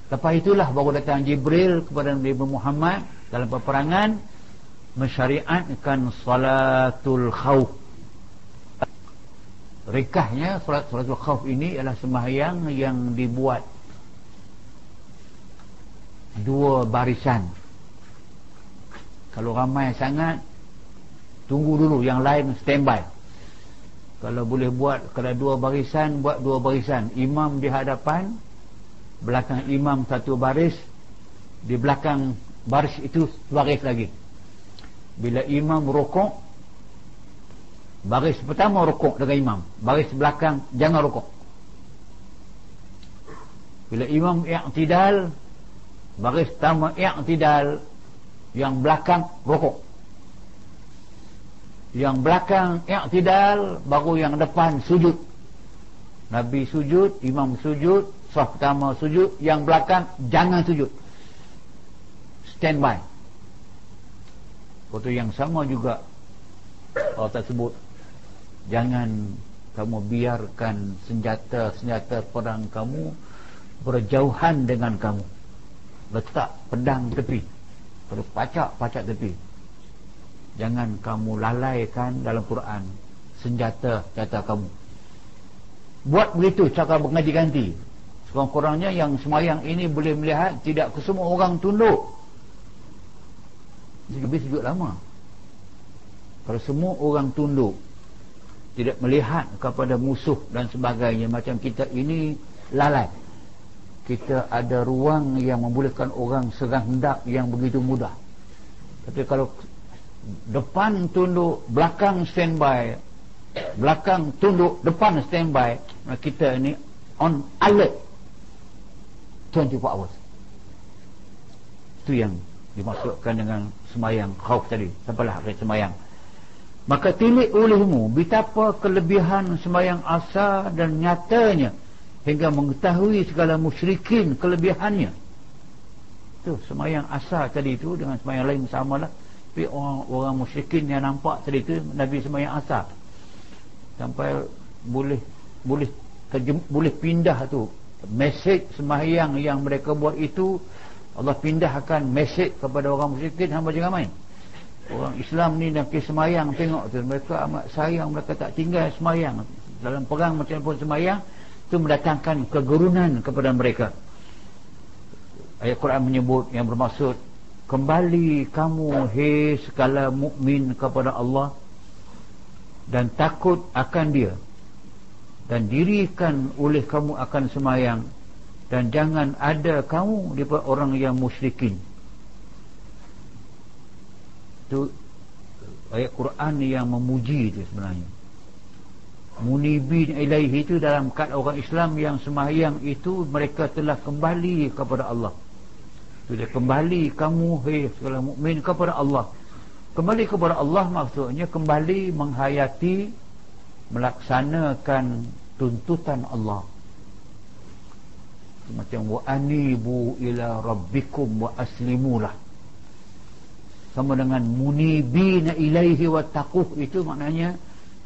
Lepas itulah baru datang Jibril kepada Nabi Muhammad dalam peperangan mensyariatkan salatul khauf. Ringkasnya salatul khauf ini adalah sembahyang yang dibuat dua barisan. Kalau ramai sangat, tunggu dulu, yang lain standby. Kalau boleh buat, kalau dua barisan, buat dua barisan. Imam di hadapan, belakang imam satu baris, di belakang baris itu baris lagi. Bila imam rukuk, baris pertama rukuk dengan imam, baris belakang jangan rukuk. Bila imam i'tidal, baris pertama i'tidal, yang belakang rukuk. Yang belakang i'tidal, baru yang depan sujud. Nabi sujud, imam sujud, saf pertama sujud, yang belakang jangan sujud, standby. Waktu yang sama juga Allah tersebut, jangan kamu biarkan senjata-senjata perang kamu berjauhan dengan kamu. Letak pedang tepi, perlu pacak tepi. Jangan kamu lalaikan dalam Quran senjata-senjata kamu. Buat begitu cara berganti-ganti. Sekurang-kurangnya yang semayang ini boleh melihat tidak kesemua orang tunduk. Lebih sujud lama. Kalau semua orang tunduk, tidak melihat kepada musuh dan sebagainya, macam kita ini lalai. Kita ada ruang yang membolehkan orang serang hendak yang begitu mudah. Tapi kalau depan tunduk, belakang standby, belakang tunduk, depan standby, kita ini on alert 24 hours. Itu yang dimaksudkan dengan semayang khauf tadi. Sampailah akhir semayang. Maka tilik olehmu betapa kelebihan semayang asar dan nyatanya, hingga mengetahui segala musyrikin kelebihannya. Itu semayang asar tadi itu dengan semayang lain samalah. Tapi orang musyrikin yang nampak tadi itu Nabi semayang asar, sampai boleh pindah tu mesej semayang yang mereka buat itu. Allah pindahkan mesej kepada orang musyrikin, hamba jangan main. Orang Islam ni nak pergi semayang, tengok tu, mereka amat sayang, mereka tak tinggal semayang. Dalam perang macam pun semayang itu mendatangkan kegurunan kepada mereka. Ayat Quran menyebut yang bermaksud, kembali kamu hei segala mukmin kepada Allah dan takut akan Dia, dan dirikan oleh kamu akan semayang, dan jangan ada kamu daripada orang yang musyrikin. Itu ayat Quran yang memuji itu sebenarnya. Munibin ilaihi itu dalam kad orang Islam yang sembahyang itu, mereka telah kembali kepada Allah. Itu dia, kembali kamu hei segala mukmin kepada Allah. Kembali kepada Allah maksudnya kembali menghayati, melaksanakan tuntutan Allah. Macam wa anibu ila rabbikum wa aslimulah, sama dengan munibina ilaihi wa taquh. Itu maknanya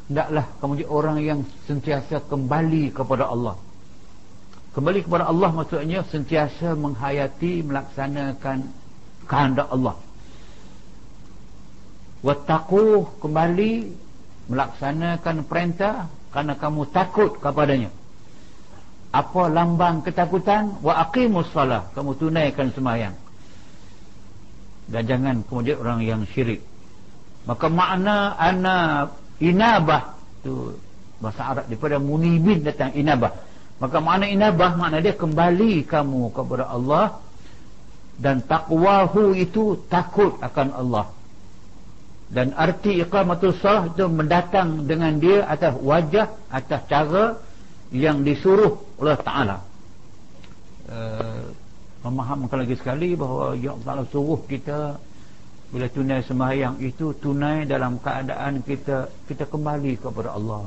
hendaklah kamu jadi orang yang sentiasa kembali kepada Allah. Kembali kepada Allah maksudnya sentiasa menghayati, melaksanakan kehendak Allah. Wa taquh, kembali melaksanakan perintah kerana kamu takut kepadanya. Apa lambang ketakutan? Wa aqimus salah, kamu tunaikan sembahyang. Dan jangan kemudian orang yang syirik. Maka makna ana inabah tu bahasa Arab, daripada munibin datang inabah. Maka makna inabah, makna dia kembali kamu kepada Allah, dan taqwahu itu takut akan Allah. Dan arti iqamatus salah itu mendatang dengan dia atas wajah, atas cara yang disuruh oleh Ta'ala. Memahamkan lagi sekali bahawa Ya Allah suruh kita bila tunai sembahyang itu tunai dalam keadaan kita kembali kepada Allah.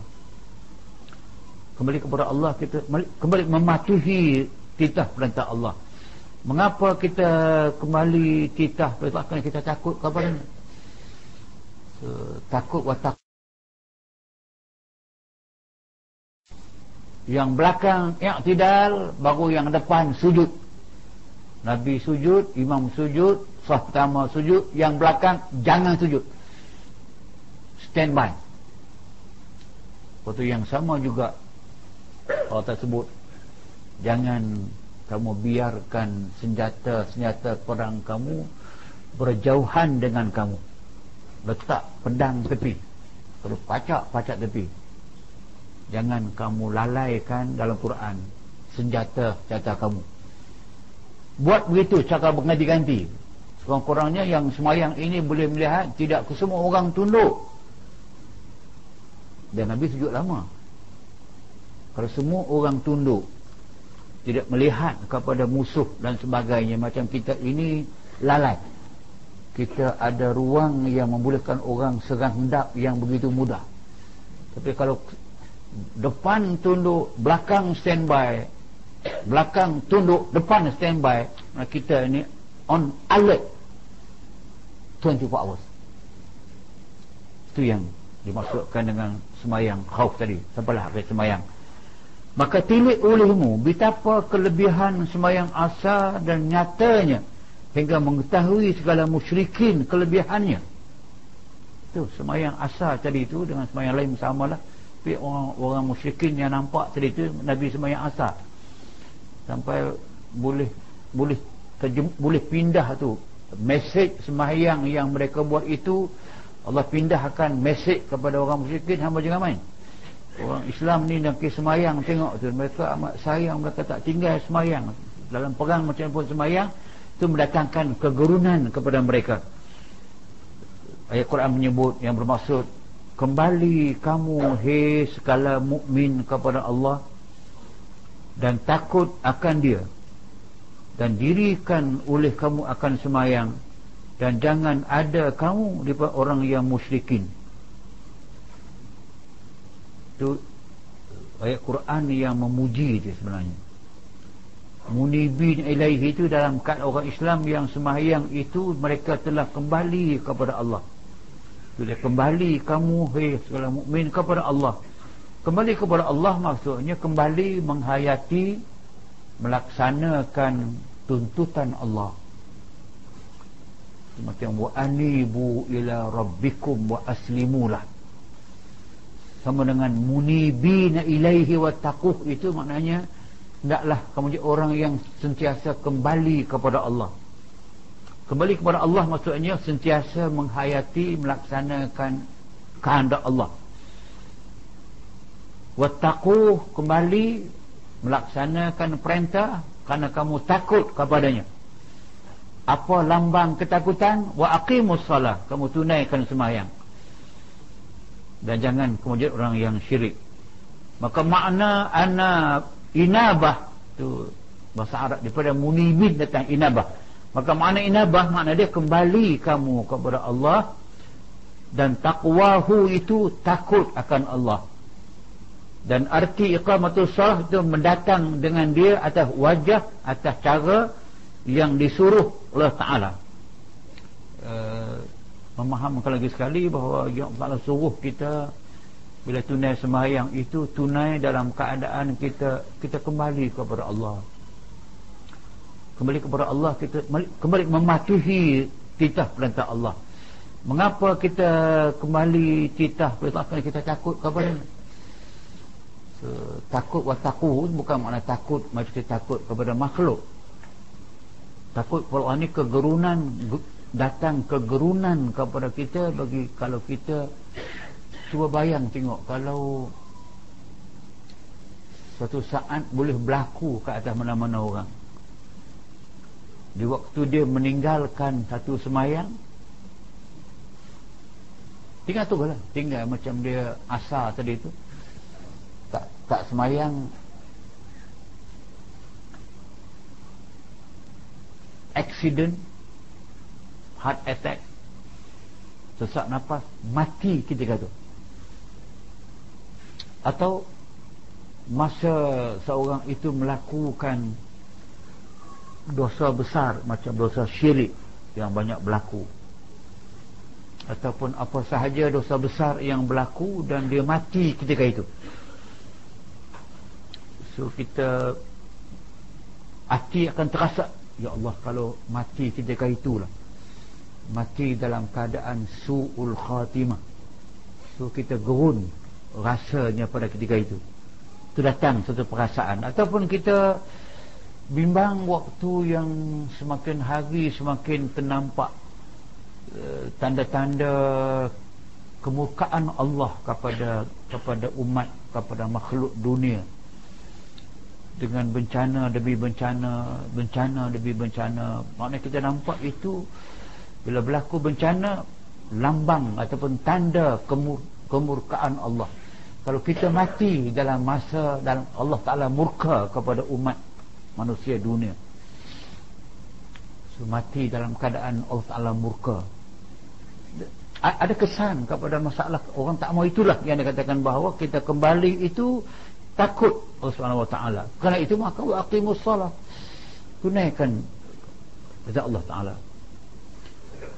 Kembali kepada Allah, kita kembali mematuhi titah perintah Allah. Mengapa kita kembali titah perintah? Kerana kita takut kepada takut watak. Yang belakang i'tidal, baru yang depan sujud. Nabi sujud, imam sujud, saf pertama sujud, yang belakang jangan sujud, standby. Waktu yang sama juga Allah tersebut, jangan kamu biarkan senjata perang kamu berjauhan dengan kamu. Letak pedang tepi, kalau pacak tepi. Jangan kamu lalaikan dalam Quran senjata kamu. Buat begitu cara berganti-ganti. Kurang-kurangnya yang semayang ini boleh melihat tidak semua orang tunduk. Dan Nabi sujud lama. Kalau semua orang tunduk, tidak melihat kepada musuh dan sebagainya, macam kita ini lalai. Kita ada ruang yang membolehkan orang serang hendak yang begitu mudah. Tapi kalau depan tunduk, belakang standby, belakang tunduk, depan standby, kita ini on alert 24 hours. Itu yang dimaksudkan dengan semayang khauf tadi. Sampailah habis semayang. Maka tilik olehmu betapa kelebihan semayang asar dan nyatanya, hingga mengetahui segala musyrikin kelebihannya. Itu semayang asar tadi itu dengan semayang lain samalah. Tapi orang musyrikin yang nampak tadi itu Nabi semayang asar sampai boleh pindah tu mesej semayang yang mereka buat itu. Allah pindahkan mesej kepada orang musyrikin, hamba jangan main. Orang Islam ni nak semayang, tengok tu mereka amat sayang, mereka tak tinggal semayang. Dalam perang macam pun semayang itu mendatangkan kegerunan kepada mereka. Ayat Quran menyebut yang bermaksud, kembali kamu hei sekala mukmin kepada Allah dan takut akan Dia, dan dirikan oleh kamu akan semayang, dan jangan ada kamu daripada orang yang musyrikin. Itu ayat Quran yang memuji dia sebenarnya. Munibin ilaihi itu dalam keadaan orang Islam yang sembahyang itu mereka telah kembali kepada Allah. Sudah kembali kamu hei segala mukmin kepada Allah. Kembali kepada Allah maksudnya kembali menghayati, melaksanakan tuntutan Allah. Macam wa anibu ila rabbikum wa aslimulah. Sama dengan munibina ilaihi wa taquh, itu maknanya hendaklah kamu jadi orang yang sentiasa kembali kepada Allah. Kembali kepada Allah maksudnya sentiasa menghayati, melaksanakan kehendak Allah. Wa taquh, kembali melaksanakan perintah kerana kamu takut kepadanya. Apa lambang ketakutan? Wa aqimus salah, kamu tunaikan sembahyang. Dan jangan kemudian orang yang syirik. Maka makna inabah tu bahasa Arab, daripada munibin datang inabah. Maka makna inabah, makna dia kembali kamu kepada Allah, dan taqwahu itu takut akan Allah. Dan arti iqamatus salah itu mendatang dengan dia atas wajah, atas cara yang disuruh Allah Ta'ala. Memahamkan lagi sekali bahawa yang Allah suruh kita bila tunai sembahyang itu tunai dalam keadaan kita kembali kepada Allah. Kembali kepada Allah, kita kembali mematuhi titah perintah Allah. Mengapa kita kembali titah perintah Allah? Kita takut kepada takut wa taqu bukan makna takut macam kita takut kepada makhluk. Takut kepada Allah ni kegerunan, datang kegerunan kepada kita. Bagi kalau kita cuba bayang tengok, kalau suatu saat boleh berlaku ke atas mana-mana orang, di waktu dia meninggalkan satu semayang, tinggal tu lah, tinggal macam dia asar tadi tu, tak semayang, accident, heart attack, sesak nafas, mati ketika tu. Atau masa seorang itu melakukan dosa besar macam dosa syirik yang banyak berlaku, ataupun apa sahaja dosa besar yang berlaku dan dia mati ketika itu, so kita hati akan terasa, ya Allah, kalau mati ketika itulah mati dalam keadaan su'ul khatimah. So kita gerun rasanya pada ketika itu. Itu datang satu perasaan. Ataupun kita bimbang waktu yang semakin hari semakin ternampak tanda-tanda kemurkaan Allah kepada umat, kepada makhluk dunia, dengan bencana demi bencana, bencana demi bencana. Maknanya kita nampak itu bila berlaku bencana, lambang ataupun tanda kemurkaan Allah. Kalau kita mati dalam masa dalam Allah Ta'ala murka kepada umat manusia dunia, so, mati dalam keadaan Allah Ta'ala murka, ada kesan kepada masalah orang tak mau. Itulah yang dikatakan bahawa kita kembali itu takut Allah Subhanahu Wa Ta'ala. Kerana itu maka aqimus salat, tunaikan kepada Allah Ta'ala.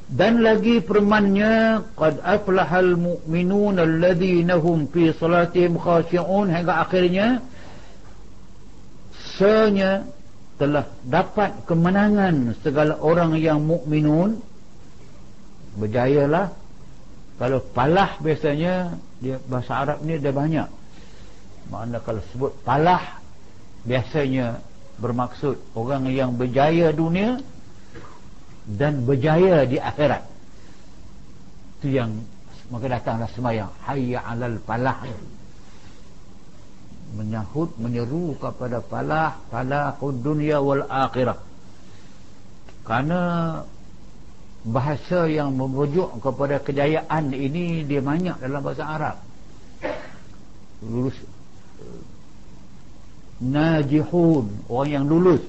Dan lagi firman-Nya, qad aflahal mu'minun alladhina hum fi salatihim khashi'un, hingga akhirnya, sebenarnya telah dapat kemenangan segala orang yang mukminun. Berjayalah. Kalau falah biasanya dia bahasa Arab ni dia banyak. Maknanya kalau sebut falah biasanya bermaksud orang yang berjaya dunia dan berjaya di akhirat. Itu yang maka datanglah sembahyang hayya 'alal falah, menyahut, menyeru kepada falahud dunia wal akhirah. Kerana bahasa yang merujuk kepada kejayaan ini dia banyak dalam bahasa Arab. Lulus, najihun, orang yang lulus.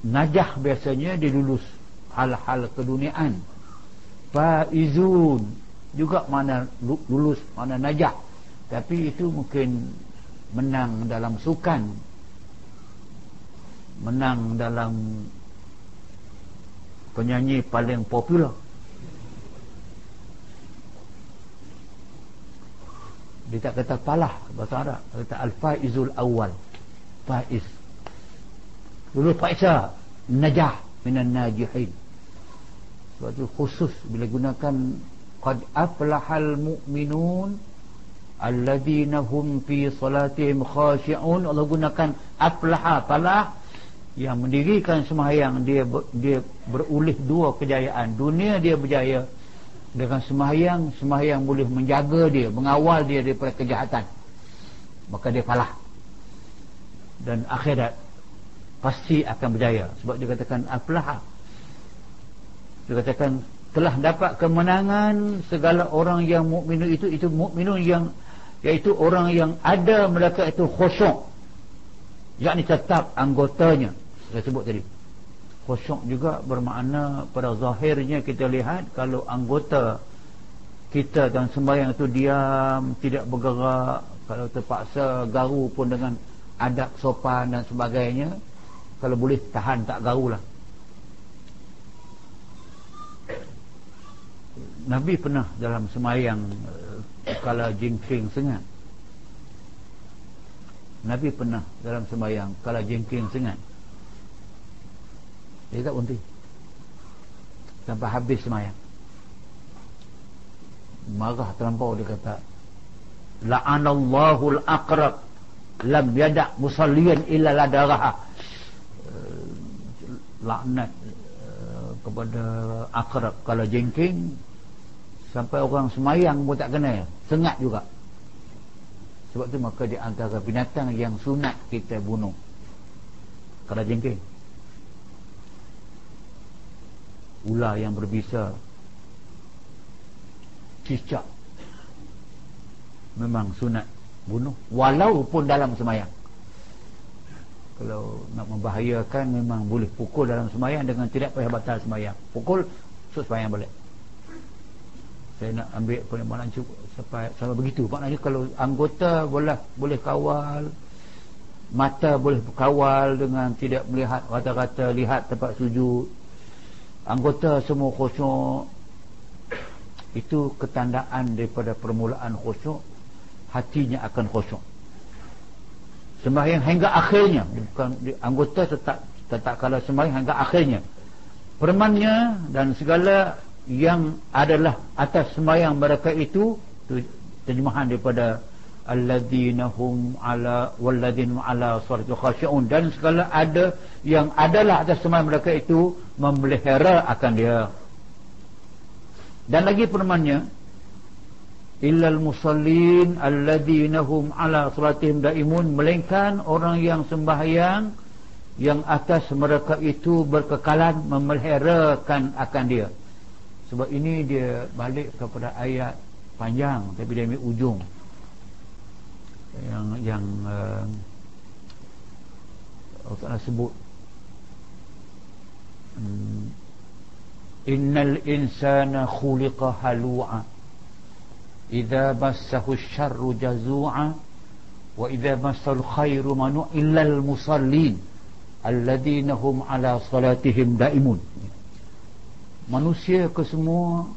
Najah biasanya dia lulus hal-hal keduniaan. Faizun juga mana lulus, mana najah. Tapi itu mungkin menang dalam sukan, menang dalam penyanyi paling popular. Dia tak kata falah bahasa Arab, dia kata al-faizul awal, faiz. Dulu faizah, najah minan najihin. Sebab itu khusus bila gunakan qad aflahal mu'minun alladzina hum fi salatihim khashi'un, Allah gunakan aflaha, falah, yang mendirikan sembahyang dia berulih dua kejayaan. Dunia dia berjaya dengan sembahyang boleh menjaga dia, mengawal dia daripada kejahatan, maka dia falah. Dan akhirat pasti akan berjaya. Sebab dia katakan aflaha, dia katakan telah dapat kemenangan segala orang yang mukminun. Itu mukminun yang iaitu orang yang ada mereka itu khusyuk, yakni tetap anggotanya. Saya sebut tadi khusyuk juga bermakna pada zahirnya kita lihat kalau anggota kita dan sembahyang itu diam, tidak bergerak, kalau terpaksa garu pun dengan adab sopan dan sebagainya, kalau boleh tahan tak garulah. Nabi pernah dalam sembahyang kala jengking sengat. Nabi pernah dalam sembahyang kala jengking sengat, dia tak berhenti sampai habis sembahyang. Marah terlampau, dia kata la'anallahu al-aqrab lam yada' musalliyan illa ladaraha. Laknat kepada akrab kalau jengking, sampai orang semayang pun tak kenal, sengat juga. Sebab tu maka di antara binatang yang sunat kita bunuh kalau jengking, ular yang berbisa, cicak, memang sunat bunuh walaupun dalam semayang. Kalau nak membahayakan memang boleh pukul dalam sembahyang dengan tidak payah batal sembahyang. Pukul, so sembahyang balik. Saya nak ambil penerbangan cukup sampai begitu. Maknanya kalau anggota boleh kawal, mata boleh kawal dengan tidak melihat, rata-rata lihat tempat sujud, anggota semua khusyuk, itu ketandaan daripada permulaan khusyuk, hatinya akan khusyuk. Sembahyang hingga akhirnya, bukan anggota tetap kalau sembahyang hingga akhirnya. Permannya dan segala yang adalah atas sembahyang mereka itu terjemahan daripada alladzina hum ala walladzina ala salatihim khashi'un, dan segala ada yang adalah atas sembahyang mereka itu memelihara akan dia. Dan lagi firman-Nya, illal musallin alladzina hum ala salatihim daimun, melainkan orang yang sembahyang yang atas mereka itu berkekalan memeliharakan akan dia. Sebab ini dia balik kepada ayat panjang tapi dia ambil ujung yang Allah Ta'ala sebut, innal insana khuliqa halu'a idza massahu syarru jazu'a wa idza massal khairu manu illal musallin alladzina hum ala salatihim daimun. Manusia kesemua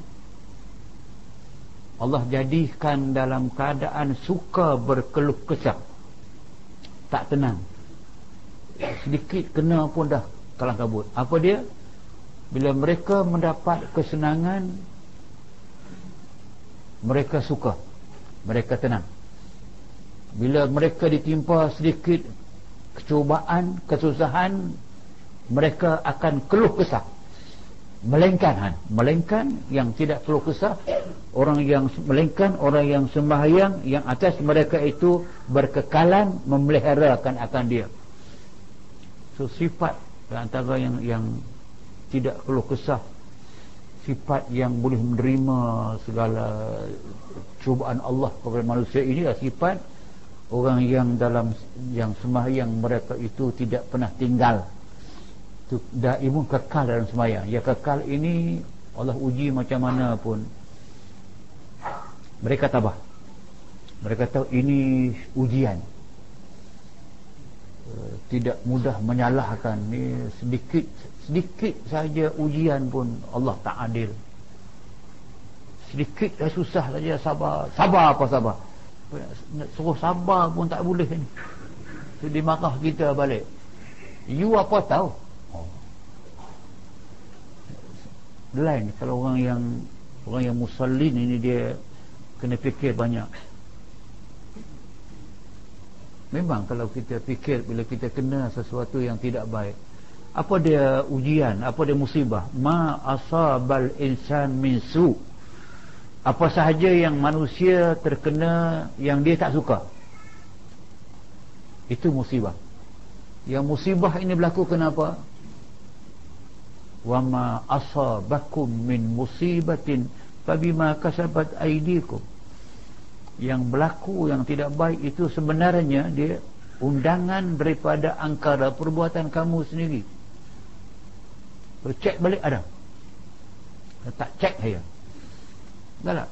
Allah jadikan dalam keadaan suka berkeluh kesah, tak tenang, sedikit kena pun dah kalang kabut. Apa dia? Bila mereka mendapat kesenangan, mereka suka, mereka tenang. Bila mereka ditimpa sedikit kecubaan, kesusahan, mereka akan keluh kesah. Melainkan yang tidak keluh kesah, orang yang sembahyang yang atas mereka itu berkekalan memeliharakan akan dia. So sifat antara yang tidak keluh kesah, sifat yang boleh menerima segala cubaan Allah kepada manusia, ini adalah sifat orang yang sembahyang mereka itu tidak pernah tinggal, daimun, kekal dalam sembahyang. Ya, kekal ini Allah uji macam mana pun mereka tabah. Mereka tahu ini ujian, tidak mudah menyalahkan. Ni sedikit saja ujian pun Allah tak adil. Sedikit dah susah saja, sabar apa sabar, nak suruh sabar pun tak boleh ni. So dimarah kita balik. You apa tahu? Lain kalau orang yang musallin ini, dia kena fikir banyak. Memang kalau kita fikir, bila kita kena sesuatu yang tidak baik, apa dia ujian, apa dia musibah, ma asabal insan min su, apa sahaja yang manusia terkena yang dia tak suka, itu musibah. Yang musibah ini berlaku kenapa? Wa ma asabakum min musibatin fabima kasabat aydikum. Yang berlaku yang tidak baik itu sebenarnya dia undangan daripada angkara perbuatan kamu sendiri. So, cek balik ada. Tak cek saya. Tak.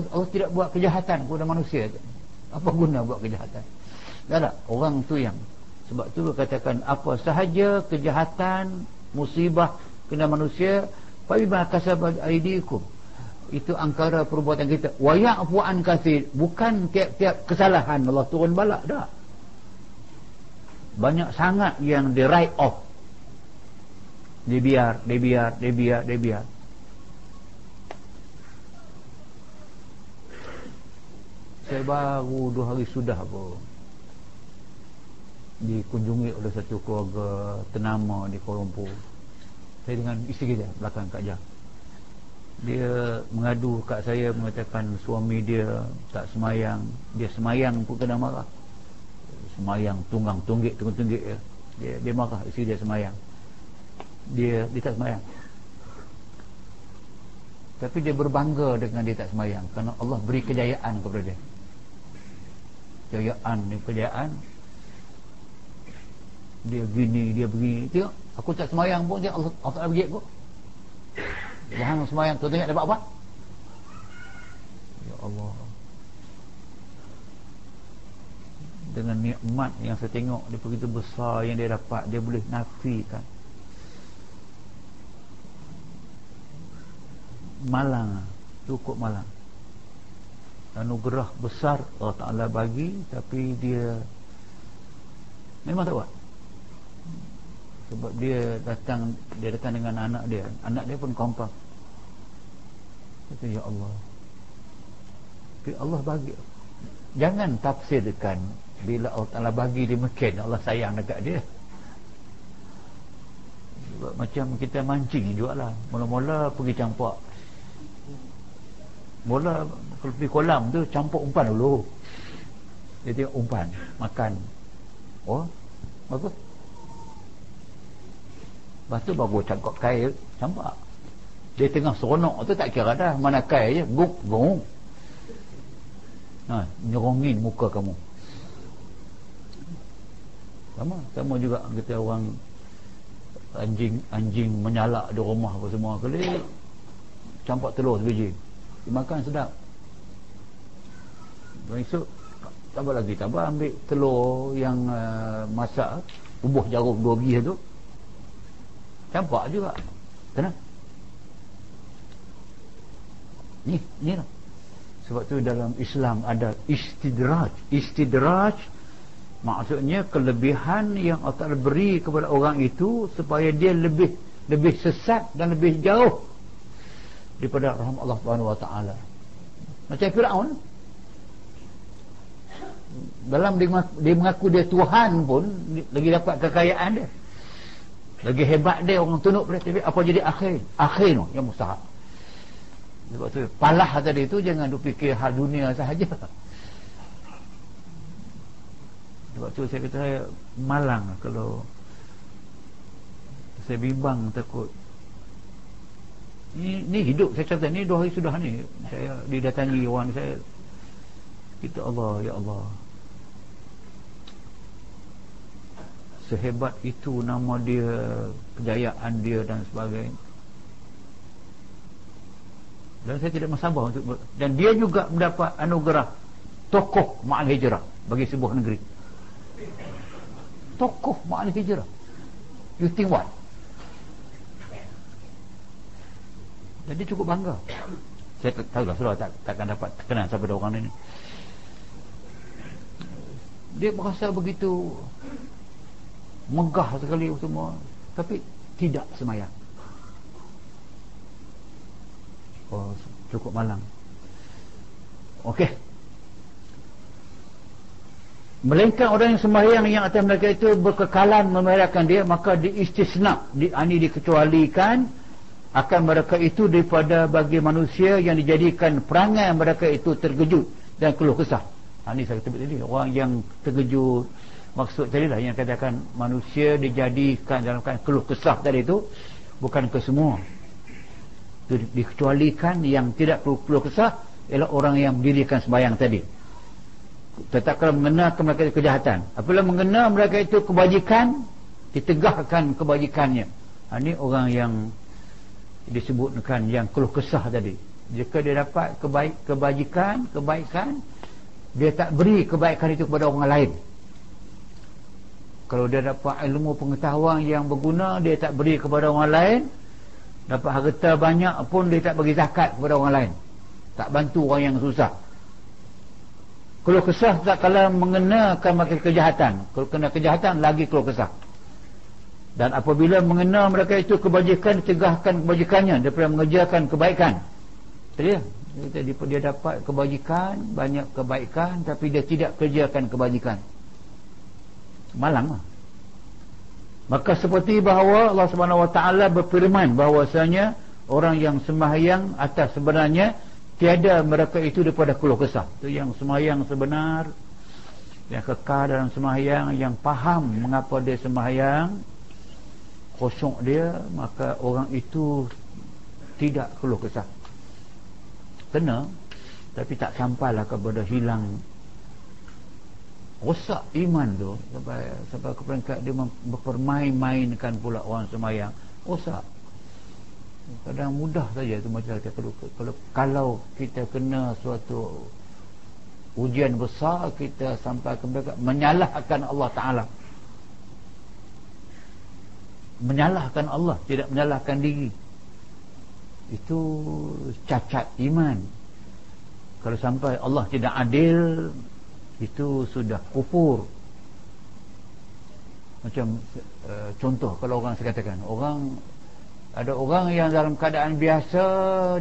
Allah tidak buat kejahatan kepada manusia. Apa guna buat kejahatan? Tak. Orang tu yang, sebab tu katakan apa sahaja kejahatan, musibah kena manusia, fa bima kasabat aydikum, itu angkara perbuatan kita. Wa ya'fu an katsir, bukan tiap-tiap kesalahan Allah turun balak dah. Banyak sangat yang di write off. Dia biar. Saya baru 2 hari sudah pun dikunjungi oleh satu keluarga ternama di Kuala Lumpur. Saya dengan isteri dia belakang Kak Jah. Dia mengadu kat saya, mengatakan suami dia tak semayang. Dia semayang pun kena marah. Semayang tunggang tunggik dia marah isteri dia semayang. Dia tak semayang, tapi dia berbangga dengan dia tak semayang, kerana Allah beri kejayaan kepada dia. Kejayaan. Dia begini, dia begini. Tengok, aku tak semayang pun dia Allah tak bagi aku. Jangan semayang, kau tengok dapat apa? Ya Allah. Dengan nikmat yang saya tengok dia begitu besar yang dia dapat, dia boleh nafikan. Malang, cukup malang. Anugerah besar Allah Ta'ala bagi, tapi dia memang tak buat. Sebab dia datang dengan anak dia pun kompak. Kata, ya Allah, Allah bagi. Jangan tafsirkan bila Allah Ta'ala bagi dia mungkin Allah sayang dekat dia. Sebab macam kita mancing jugalah. Mula-mula pergi campak. Mula kalau pergi kolam tu campak umpan dulu. Dia tengok umpan, makan. Oh, bagus. Lepas tu baru cangkap kail, campak. Dia tengah seronok tu tak kira dah mana kail je, guk. Nyerongin muka kamu. Sama juga kita orang anjing menyalak di rumah apa semua kali campak telur sebiji. Dimakan sedap. Besok tambah lagi, ambil telur yang masak, bubuh jarum 2 biji tu. Campak juga. Kenapa? Ni lah. Sebab tu dalam Islam ada istidraj maksudnya kelebihan yang Allah Ta'ala beri kepada orang itu supaya dia lebih sesat dan lebih jauh daripada rahmat Allah Subhanahu Wa Ta'ala. Macam Firaun, dalam dia mengaku dia Tuhan pun lagi dapat kekayaan dia, lagi hebat dia, orang tunduk pada dia. Apa jadi akhir tu yang mustahak. Sebab tu palah tadi tu jangan fikir hal dunia sahaja. Sebab tu saya kata saya malang kalau saya bimbang, takut ni hidup. Saya kata ni 2 hari sudah ni saya didatangi orang saya, kita Allah, ya Allah, sehebat itu nama dia, kejayaan dia dan sebagainya, dan saya tidak bersabar untuk, dan dia juga mendapat anugerah tokoh ma'al hijrah bagi sebuah negeri. Tokoh ma'al hijrah, you think what? Jadi cukup bangga. Saya tahu lah sudah takkan dapat kenal sampai orang ini. Dia berasa begitu megah sekali semua, tapi tidak semayang. Oh, cukup malang. Okey. Melainkan orang yang sembahyang yang atas mereka itu berkekalan memerahkan dia, maka diistisna, dikecualikan akan mereka itu daripada bagi manusia yang dijadikan perangai mereka itu terkejut dan keluh kesah. Ini saya kata tadi, orang yang terkejut, maksud tadi lah yang katakan manusia dijadikan dalam keluh kesah tadi itu, bukan ke semua. Dikecualikan yang tidak keluh kesah ialah orang yang mendirikan sembahyang tadi. Tetap kalau mengenakan mereka itu kejahatan, apabila mengenal mereka itu kebajikan, ditegahkan kebajikannya. Ini orang yang disebutkan yang keluh kesah tadi. Jika dia dapat kebaikan, dia tak beri kebaikan itu kepada orang lain. Kalau dia dapat ilmu pengetahuan yang berguna, dia tak beri kepada orang lain. Dapat harta banyak pun dia tak bagi zakat kepada orang lain, tak bantu orang yang susah. Keluh kesah tak kala mengenakan makin kejahatan. Kalau kena kejahatan lagi keluh kesah. Dan apabila mengenal mereka itu kebajikan, cegahkan kebajikannya daripada mengerjakan kebaikan. Dia dapat kebajikan, banyak kebaikan, tapi dia tidak kerjakan kebajikan. Malang lah. Maka seperti bahawa Allah Subhanahu Wa Taala berfirman bahawasanya orang yang sembahyang atas sebenarnya tiada mereka itu daripada keluh kesah. Itu yang sembahyang sebenar, yang kekal dalam sembahyang, yang faham mengapa dia sembahyang, khusyuk dia, maka orang itu tidak keluh kesah. Kena, tapi tak sampailah kepada hilang, rosak iman tu sampai ke peringkat dia mempermain-mainkan pula orang sembahyang. Rosak. Kadang mudah saja tu, macam kalau kita kena suatu ujian besar, kita sampai ke peringkat menyalahkan Allah Ta'ala, menyalahkan Allah, tidak menyalahkan diri. Itu cacat iman. Kalau sampai Allah tidak adil, itu sudah kufur. Macam contoh, kalau orang saya katakan, ada orang yang dalam keadaan biasa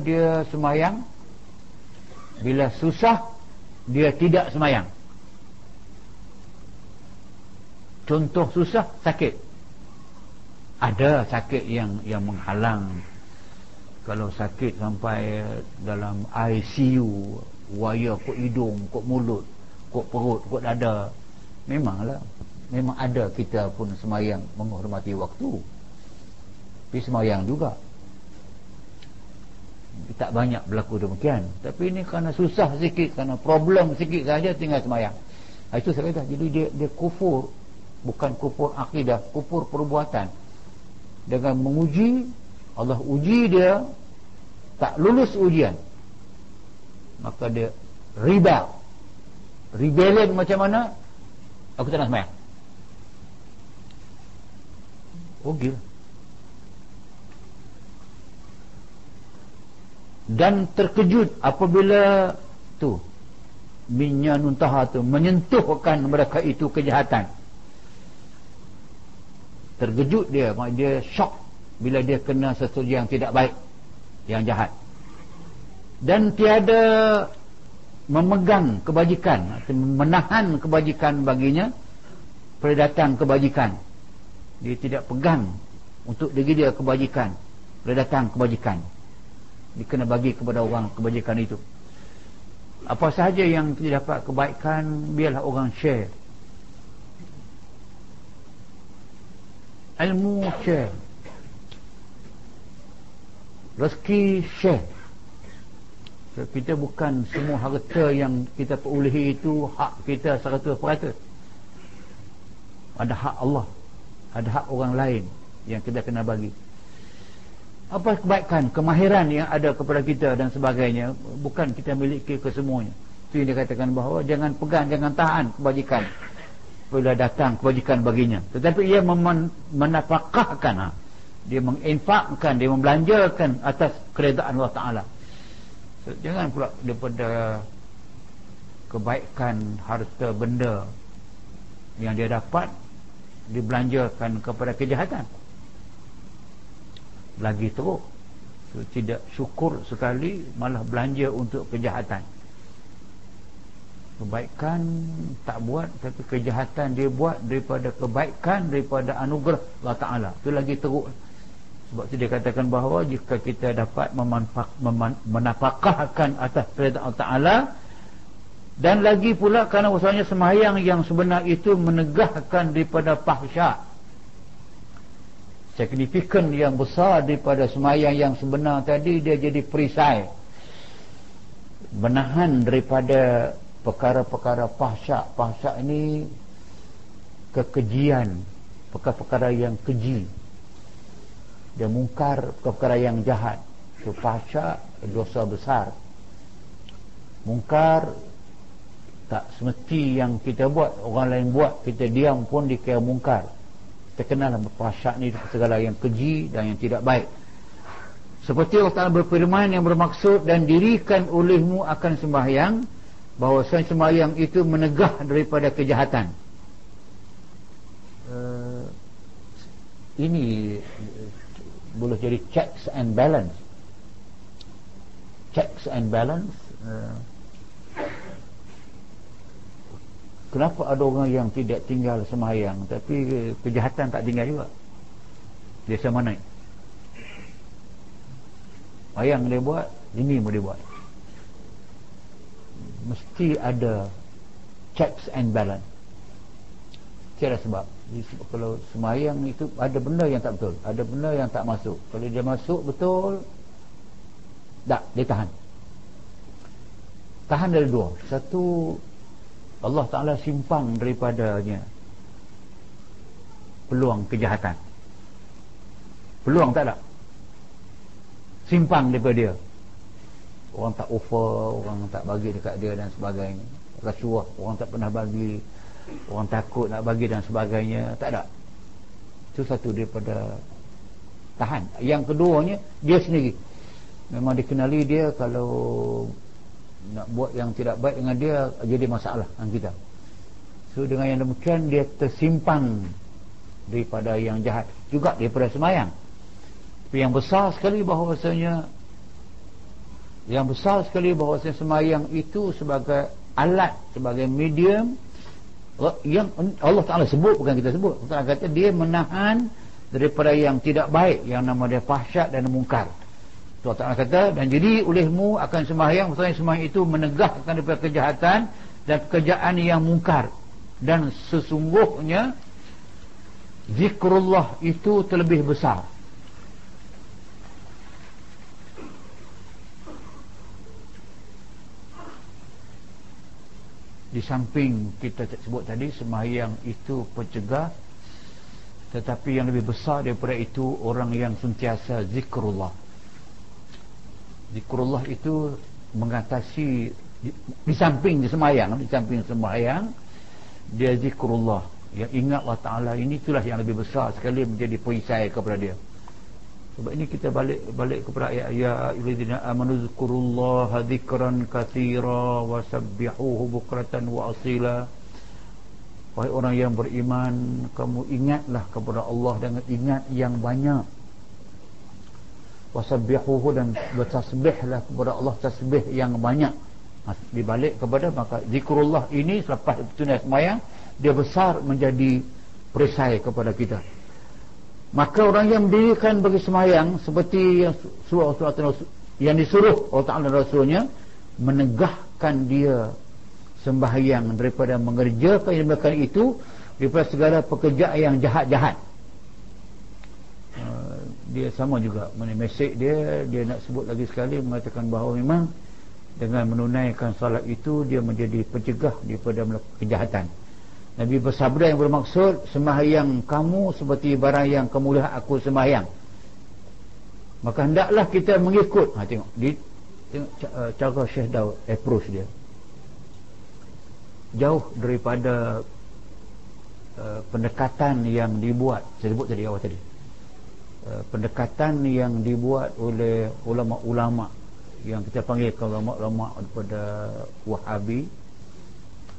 dia semayang, bila susah dia tidak semayang. Contoh susah, sakit. Ada sakit yang menghalang. Kalau sakit sampai dalam ICU, wayar kot hidung, kot mulut, kot perut, kot dada, memang ada kita pun semayang menghormati waktu, tapi semayang juga. Tak banyak berlaku demikian. Tapi ini kerana susah sikit, kerana problem sikit saja, tinggal semayang. Itu saya kata, jadi dia kufur. Bukan kufur akidah, kufur perbuatan. Dengan menguji, Allah uji dia, tak lulus ujian, maka dia rebellion. Macam mana? Aku tak nak semayang. Gila. Dan terkejut apabila tu minyak nuntaha tu menyentuhkan mereka itu kejahatan. Terkejut dia shock bila dia kena sesuatu yang tidak baik, yang jahat, dan tiada memegang kebajikan, menahan kebajikan baginya pada datang kebajikan. Dia tidak pegang untuk diri dia kebajikan pada datang kebajikan. Dia kena bagi kepada orang kebajikan itu. Apa sahaja yang tidak dapat kebaikan, biarlah orang share. Ilmu share, rezeki share. So, kita bukan semua harta yang kita perolehi itu hak kita 100%. Ada hak Allah, ada hak orang lain yang kita kena bagi. Apa kebaikan, kemahiran yang ada kepada kita dan sebagainya, bukan kita miliki kesemuanya. Itu yang dikatakan bahawa jangan pegang, jangan tahan kebajikan bila datang kebajikan baginya. Tetapi ia menafkahkan, dia menginfakkan, dia membelanjakan atas keredaan Allah Ta'ala. So, jangan pula daripada kebaikan harta benda yang dia dapat dibelanjakan kepada kejahatan. Lagi teruk, so, tidak syukur sekali, malah belanja untuk kejahatan. Kebaikan tak buat, tapi kejahatan dia buat daripada kebaikan, daripada anugerah Allah Ta'ala. Itu lagi teruk. Sebab itu dia katakan bahawa jika kita dapat menafkahkan atas perintah Allah Ta'ala, dan lagi pula kerana usahanya sembahyang yang sebenar itu menegahkan daripada fahsya, signifikan yang besar daripada sembahyang yang sebenar tadi, dia jadi perisai, menahan daripada perkara-perkara fahsya. Fahsya ini kekejian, perkara-perkara yang keji, dan mungkar, perkara yang jahat. So, fahsya dosa besar. Mungkar tak semesti yang kita buat, orang lain buat, kita diam pun dikira mungkar. Kita kenal fahsya ni segala yang keji dan yang tidak baik. Seperti Allah Ta'ala berfirman yang bermaksud, dan dirikan olehmu akan sembahyang, bahawa sembahyang itu menegah daripada kejahatan. Ini boleh jadi checks and balance. Checks and balance. Kenapa ada orang yang tidak tinggal sembahyang tapi kejahatan tak tinggal juga? Dia sama naik. Sembahyang dia buat, ini mau dia buat. Mesti ada checks and balance. Tiada sebab. Kalau sembahyang itu ada benda yang tak betul, ada benda yang tak masuk. Kalau dia masuk betul, tak, dia tahan. Tahan dari dua. Satu, Allah Ta'ala simpang daripadanya peluang kejahatan. Peluang tak ada, simpang daripada dia. Orang tak offer, orang tak bagi dekat dia dan sebagainya. Rasuah, orang tak pernah bagi, orang takut nak bagi dan sebagainya, tak ada. Itu satu daripada tahan. Yang keduanya, dia sendiri memang dikenali dia kalau nak buat yang tidak baik dengan dia, jadi masalah dengan kita. So dengan yang demikian, dia tersimpang daripada yang jahat, juga daripada sembahyang. Tapi yang besar sekali bahawasanya sembahyang itu sebagai alat, sebagai medium yang Allah Ta'ala sebut, bukan kita sebut. Allah Ta'ala kata dia menahan daripada yang tidak baik, yang nama dia fahsyat dan mungkar. Allah Ta'ala kata, dan jadi olehmu akan sembahyang, maksudnya sembahyang itu menegahkan daripada kejahatan dan pekerjaan yang mungkar. Dan sesungguhnya zikrullah itu terlebih besar. Di samping kita sebut tadi, sembahyang itu pencegah, tetapi yang lebih besar daripada itu orang yang sentiasa zikrullah. Zikrullah itu mengatasi di samping sembahyang, dia zikrullah, yang ingat Allah Ta'ala, ini itulah yang lebih besar sekali menjadi perisai kepada dia. Sebab ini kita balik kepada ayat ya ayyuhallazina amanu dzkurullaha dzikran katsira wasabbihuhu bukratan wa asila. Wahai orang yang beriman, kamu ingatlah kepada Allah dengan ingat yang banyak. Wasabbihuhu, dan bertasbihlah kepada Allah tasbih yang banyak. Dibalik kepada, maka zikrullah ini selepas tunai sembahyang, dia besar menjadi perisai kepada kita. Maka orang yang mendirikan bagi sembahyang, seperti yang surah yang disuruh Allah Ta'ala dan Rasulnya, menegahkan dia sembahyang daripada mengerjakan yang demikian itu, daripada segala pekerjaan yang jahat-jahat. Dia sama juga mesej dia nak sebut lagi sekali, mengatakan bahawa memang dengan menunaikan salat itu dia menjadi pencegah daripada melakukan kejahatan. Nabi bersabda yang bermaksud, sembahyang kamu seperti barang yang kamu lihat aku sembahyang, maka hendaklah kita mengikut. Tengok cara Syekh Daud approach dia jauh daripada pendekatan yang dibuat, saya sebut tadi awal tadi, pendekatan yang dibuat oleh ulama-ulama yang kita panggil ulama-ulama daripada Wahabi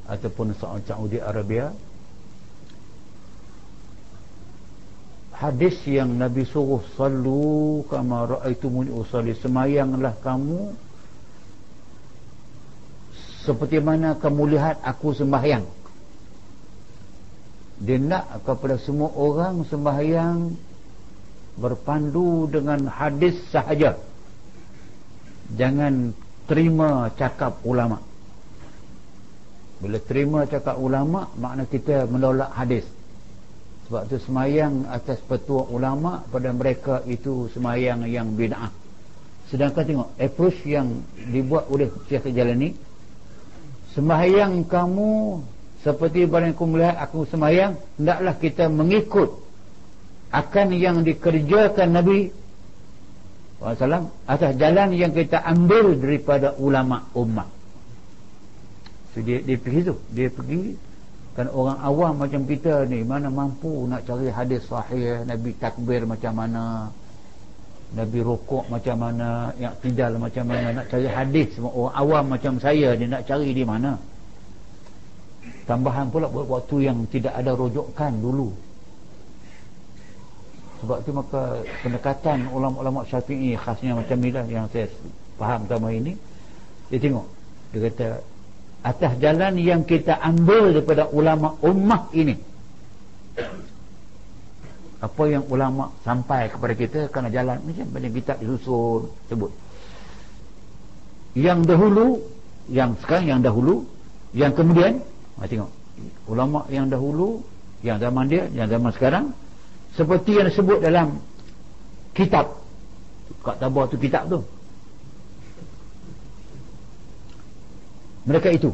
ataupun Saudi Arabia. Hadis yang Nabi suruh, sallu kama ra'aitumuni usalli, semayanglah kamu seperti mana kamu lihat aku sembahyang. Dia nak kepada semua orang sembahyang berpandu dengan hadis sahaja, jangan terima cakap ulama. Bila terima cakap ulama, makna kita menolak hadis. Sebab tu semayang atas petua ulama, pada mereka itu semayang yang bid'ah. Sedangkan tengok approach yang dibuat oleh Syekh Jalani, sembahyang kamu seperti barang kamu melihat aku sembahyang, hendaklah kita mengikut akan yang dikerjakan Nabi SAW atas jalan yang kita ambil daripada ulama ummah. So, dia pergi tu, dia pergi. Kan orang awam macam kita ni, mana mampu nak cari hadis sahih, Nabi takbir macam mana, Nabi rukuk macam mana, yang tidal macam mana, nak cari hadis. Orang awam macam saya, dia nak cari di mana. Tambahan pula buat waktu yang tidak ada rujukan dulu. Sebab tu maka pendekatan ulama-ulama Syafi'i khasnya macam ni lah yang saya faham selama ini. Dia tengok, dia kata atas jalan yang kita ambil daripada ulama ummah ini, apa yang ulama sampai kepada kita, kerana jalan macam banyak kitab disusun sebut yang dahulu, yang sekarang, yang dahulu, yang kemudian. Tengok ulama yang dahulu, yang zaman dia, yang zaman sekarang, seperti yang disebut dalam kitab kat tabah tu, kitab tu mereka itu.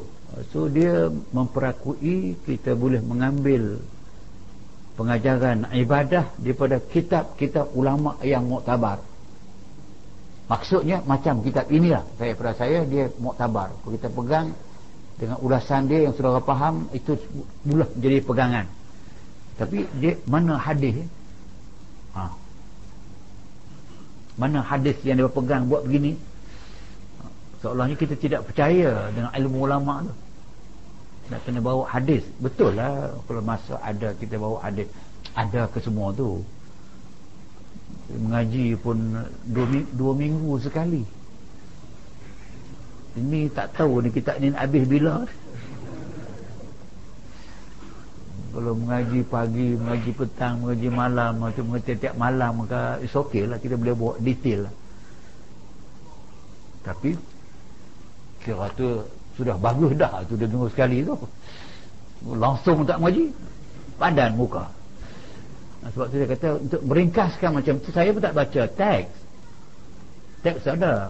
So dia memperakui kita boleh mengambil pengajaran ibadah daripada kitab-kitab ulama yang muktabar. Maksudnya macam kitab inilah, pada saya dia muktabar. Kalau kita pegang dengan ulasan dia yang saudara faham, itu boleh jadi pegangan. Tapi dia mana hadis, mana hadis yang dia pegang buat begini, seolahnya kita tidak percaya dengan ilmu ulama tu. Nak kena bawa hadis. Betul lah kalau masa ada kita bawa hadis, ada ke semua tu. Mengaji pun 2 minggu sekali. Ini tak tahu ni kita ni habis bila. Kalau mengaji pagi, mengaji petang, mengaji malam, macam mengaji tiap malam, maka it's okay lah, kita boleh buat detail lah. Tapi kira tu sudah bagus dah tu, dia tunggu sekali tu langsung tak mengaji, padan muka. Sebab tu saya kata untuk meringkaskan macam tu, saya pun tak baca teks ada,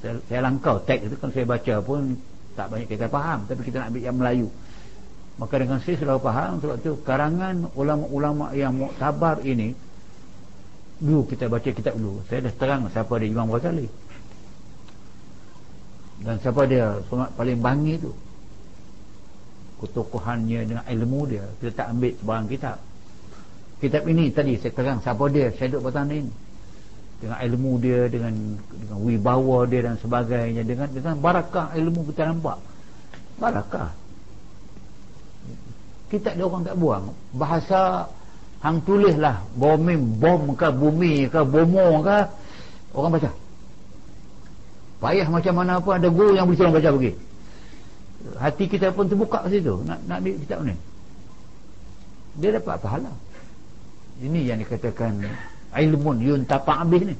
saya langkau teks itu kan, saya baca pun tak banyak kita faham, tapi kita nak ambil yang Melayu. Maka dengan saya sudah faham. Sebab tu karangan ulama-ulama yang muktabar ini dulu kita baca kitab dulu. Saya dah terang siapa dia Imam Ghazali dan siapa dia paling bangit tu, ketokohannya dengan ilmu dia. Kita tak ambil sebarang kitab ini tadi saya terang siapa dia, Syed Batanin, dengan ilmu dia, dengan wibawa dia dan sebagainya, dengan barakah ilmu kita nampak barakah. Kita ada orang tak buang. Bahasa hang tulis lah, bom ke bumi ke bomo ke, orang baca. Payah macam mana pun ada guru yang boleh orang baca pergi. Hati kita pun terbuka ke situ nak ambil kitab ni. Dia dapat pahala. Ini yang dikatakan ilmun yuntafa' bih ni.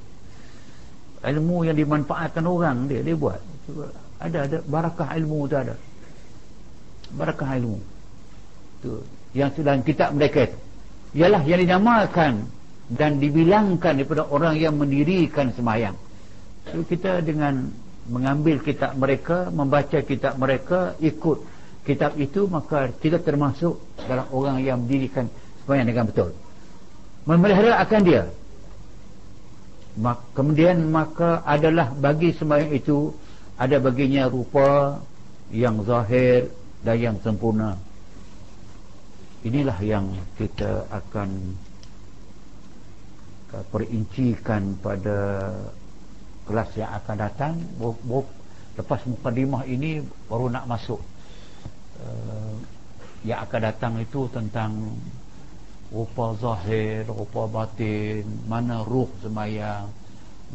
Ilmu yang dimanfaatkan orang dia buat. Ada barakah ilmu tu ada. Barakah ilmu. Yang dalam kitab mereka itu ialah yang dinamakan dan dibilangkan daripada orang yang mendirikan sembahyang. So, kita dengan mengambil kitab mereka, membaca kitab mereka, ikut kitab itu, maka kita termasuk dalam orang yang mendirikan sembahyang dengan betul, memelihara akan dia. Kemudian maka adalah bagi sembahyang itu ada baginya rupa yang zahir dan yang sempurna. Inilah yang kita akan perincikan pada kelas yang akan datang. Lepas mukadimah ini baru nak masuk yang akan datang itu tentang rupa zahir, rupa batin, mana ruh semayang,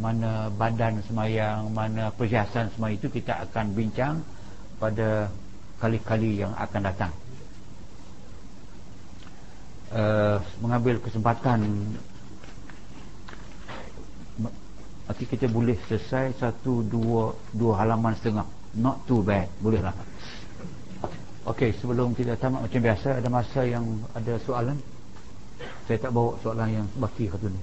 mana badan semayang, mana perhiasan semayang. Itu kita akan bincang pada kali-kali yang akan datang. Mengambil kesempatan, nanti kita boleh selesai 1-2 halaman setengah, not too bad, boleh lah. Okey, sebelum kita tamat macam biasa, ada masa yang ada soalan. Saya tak bawa soalan yang baki satu ni.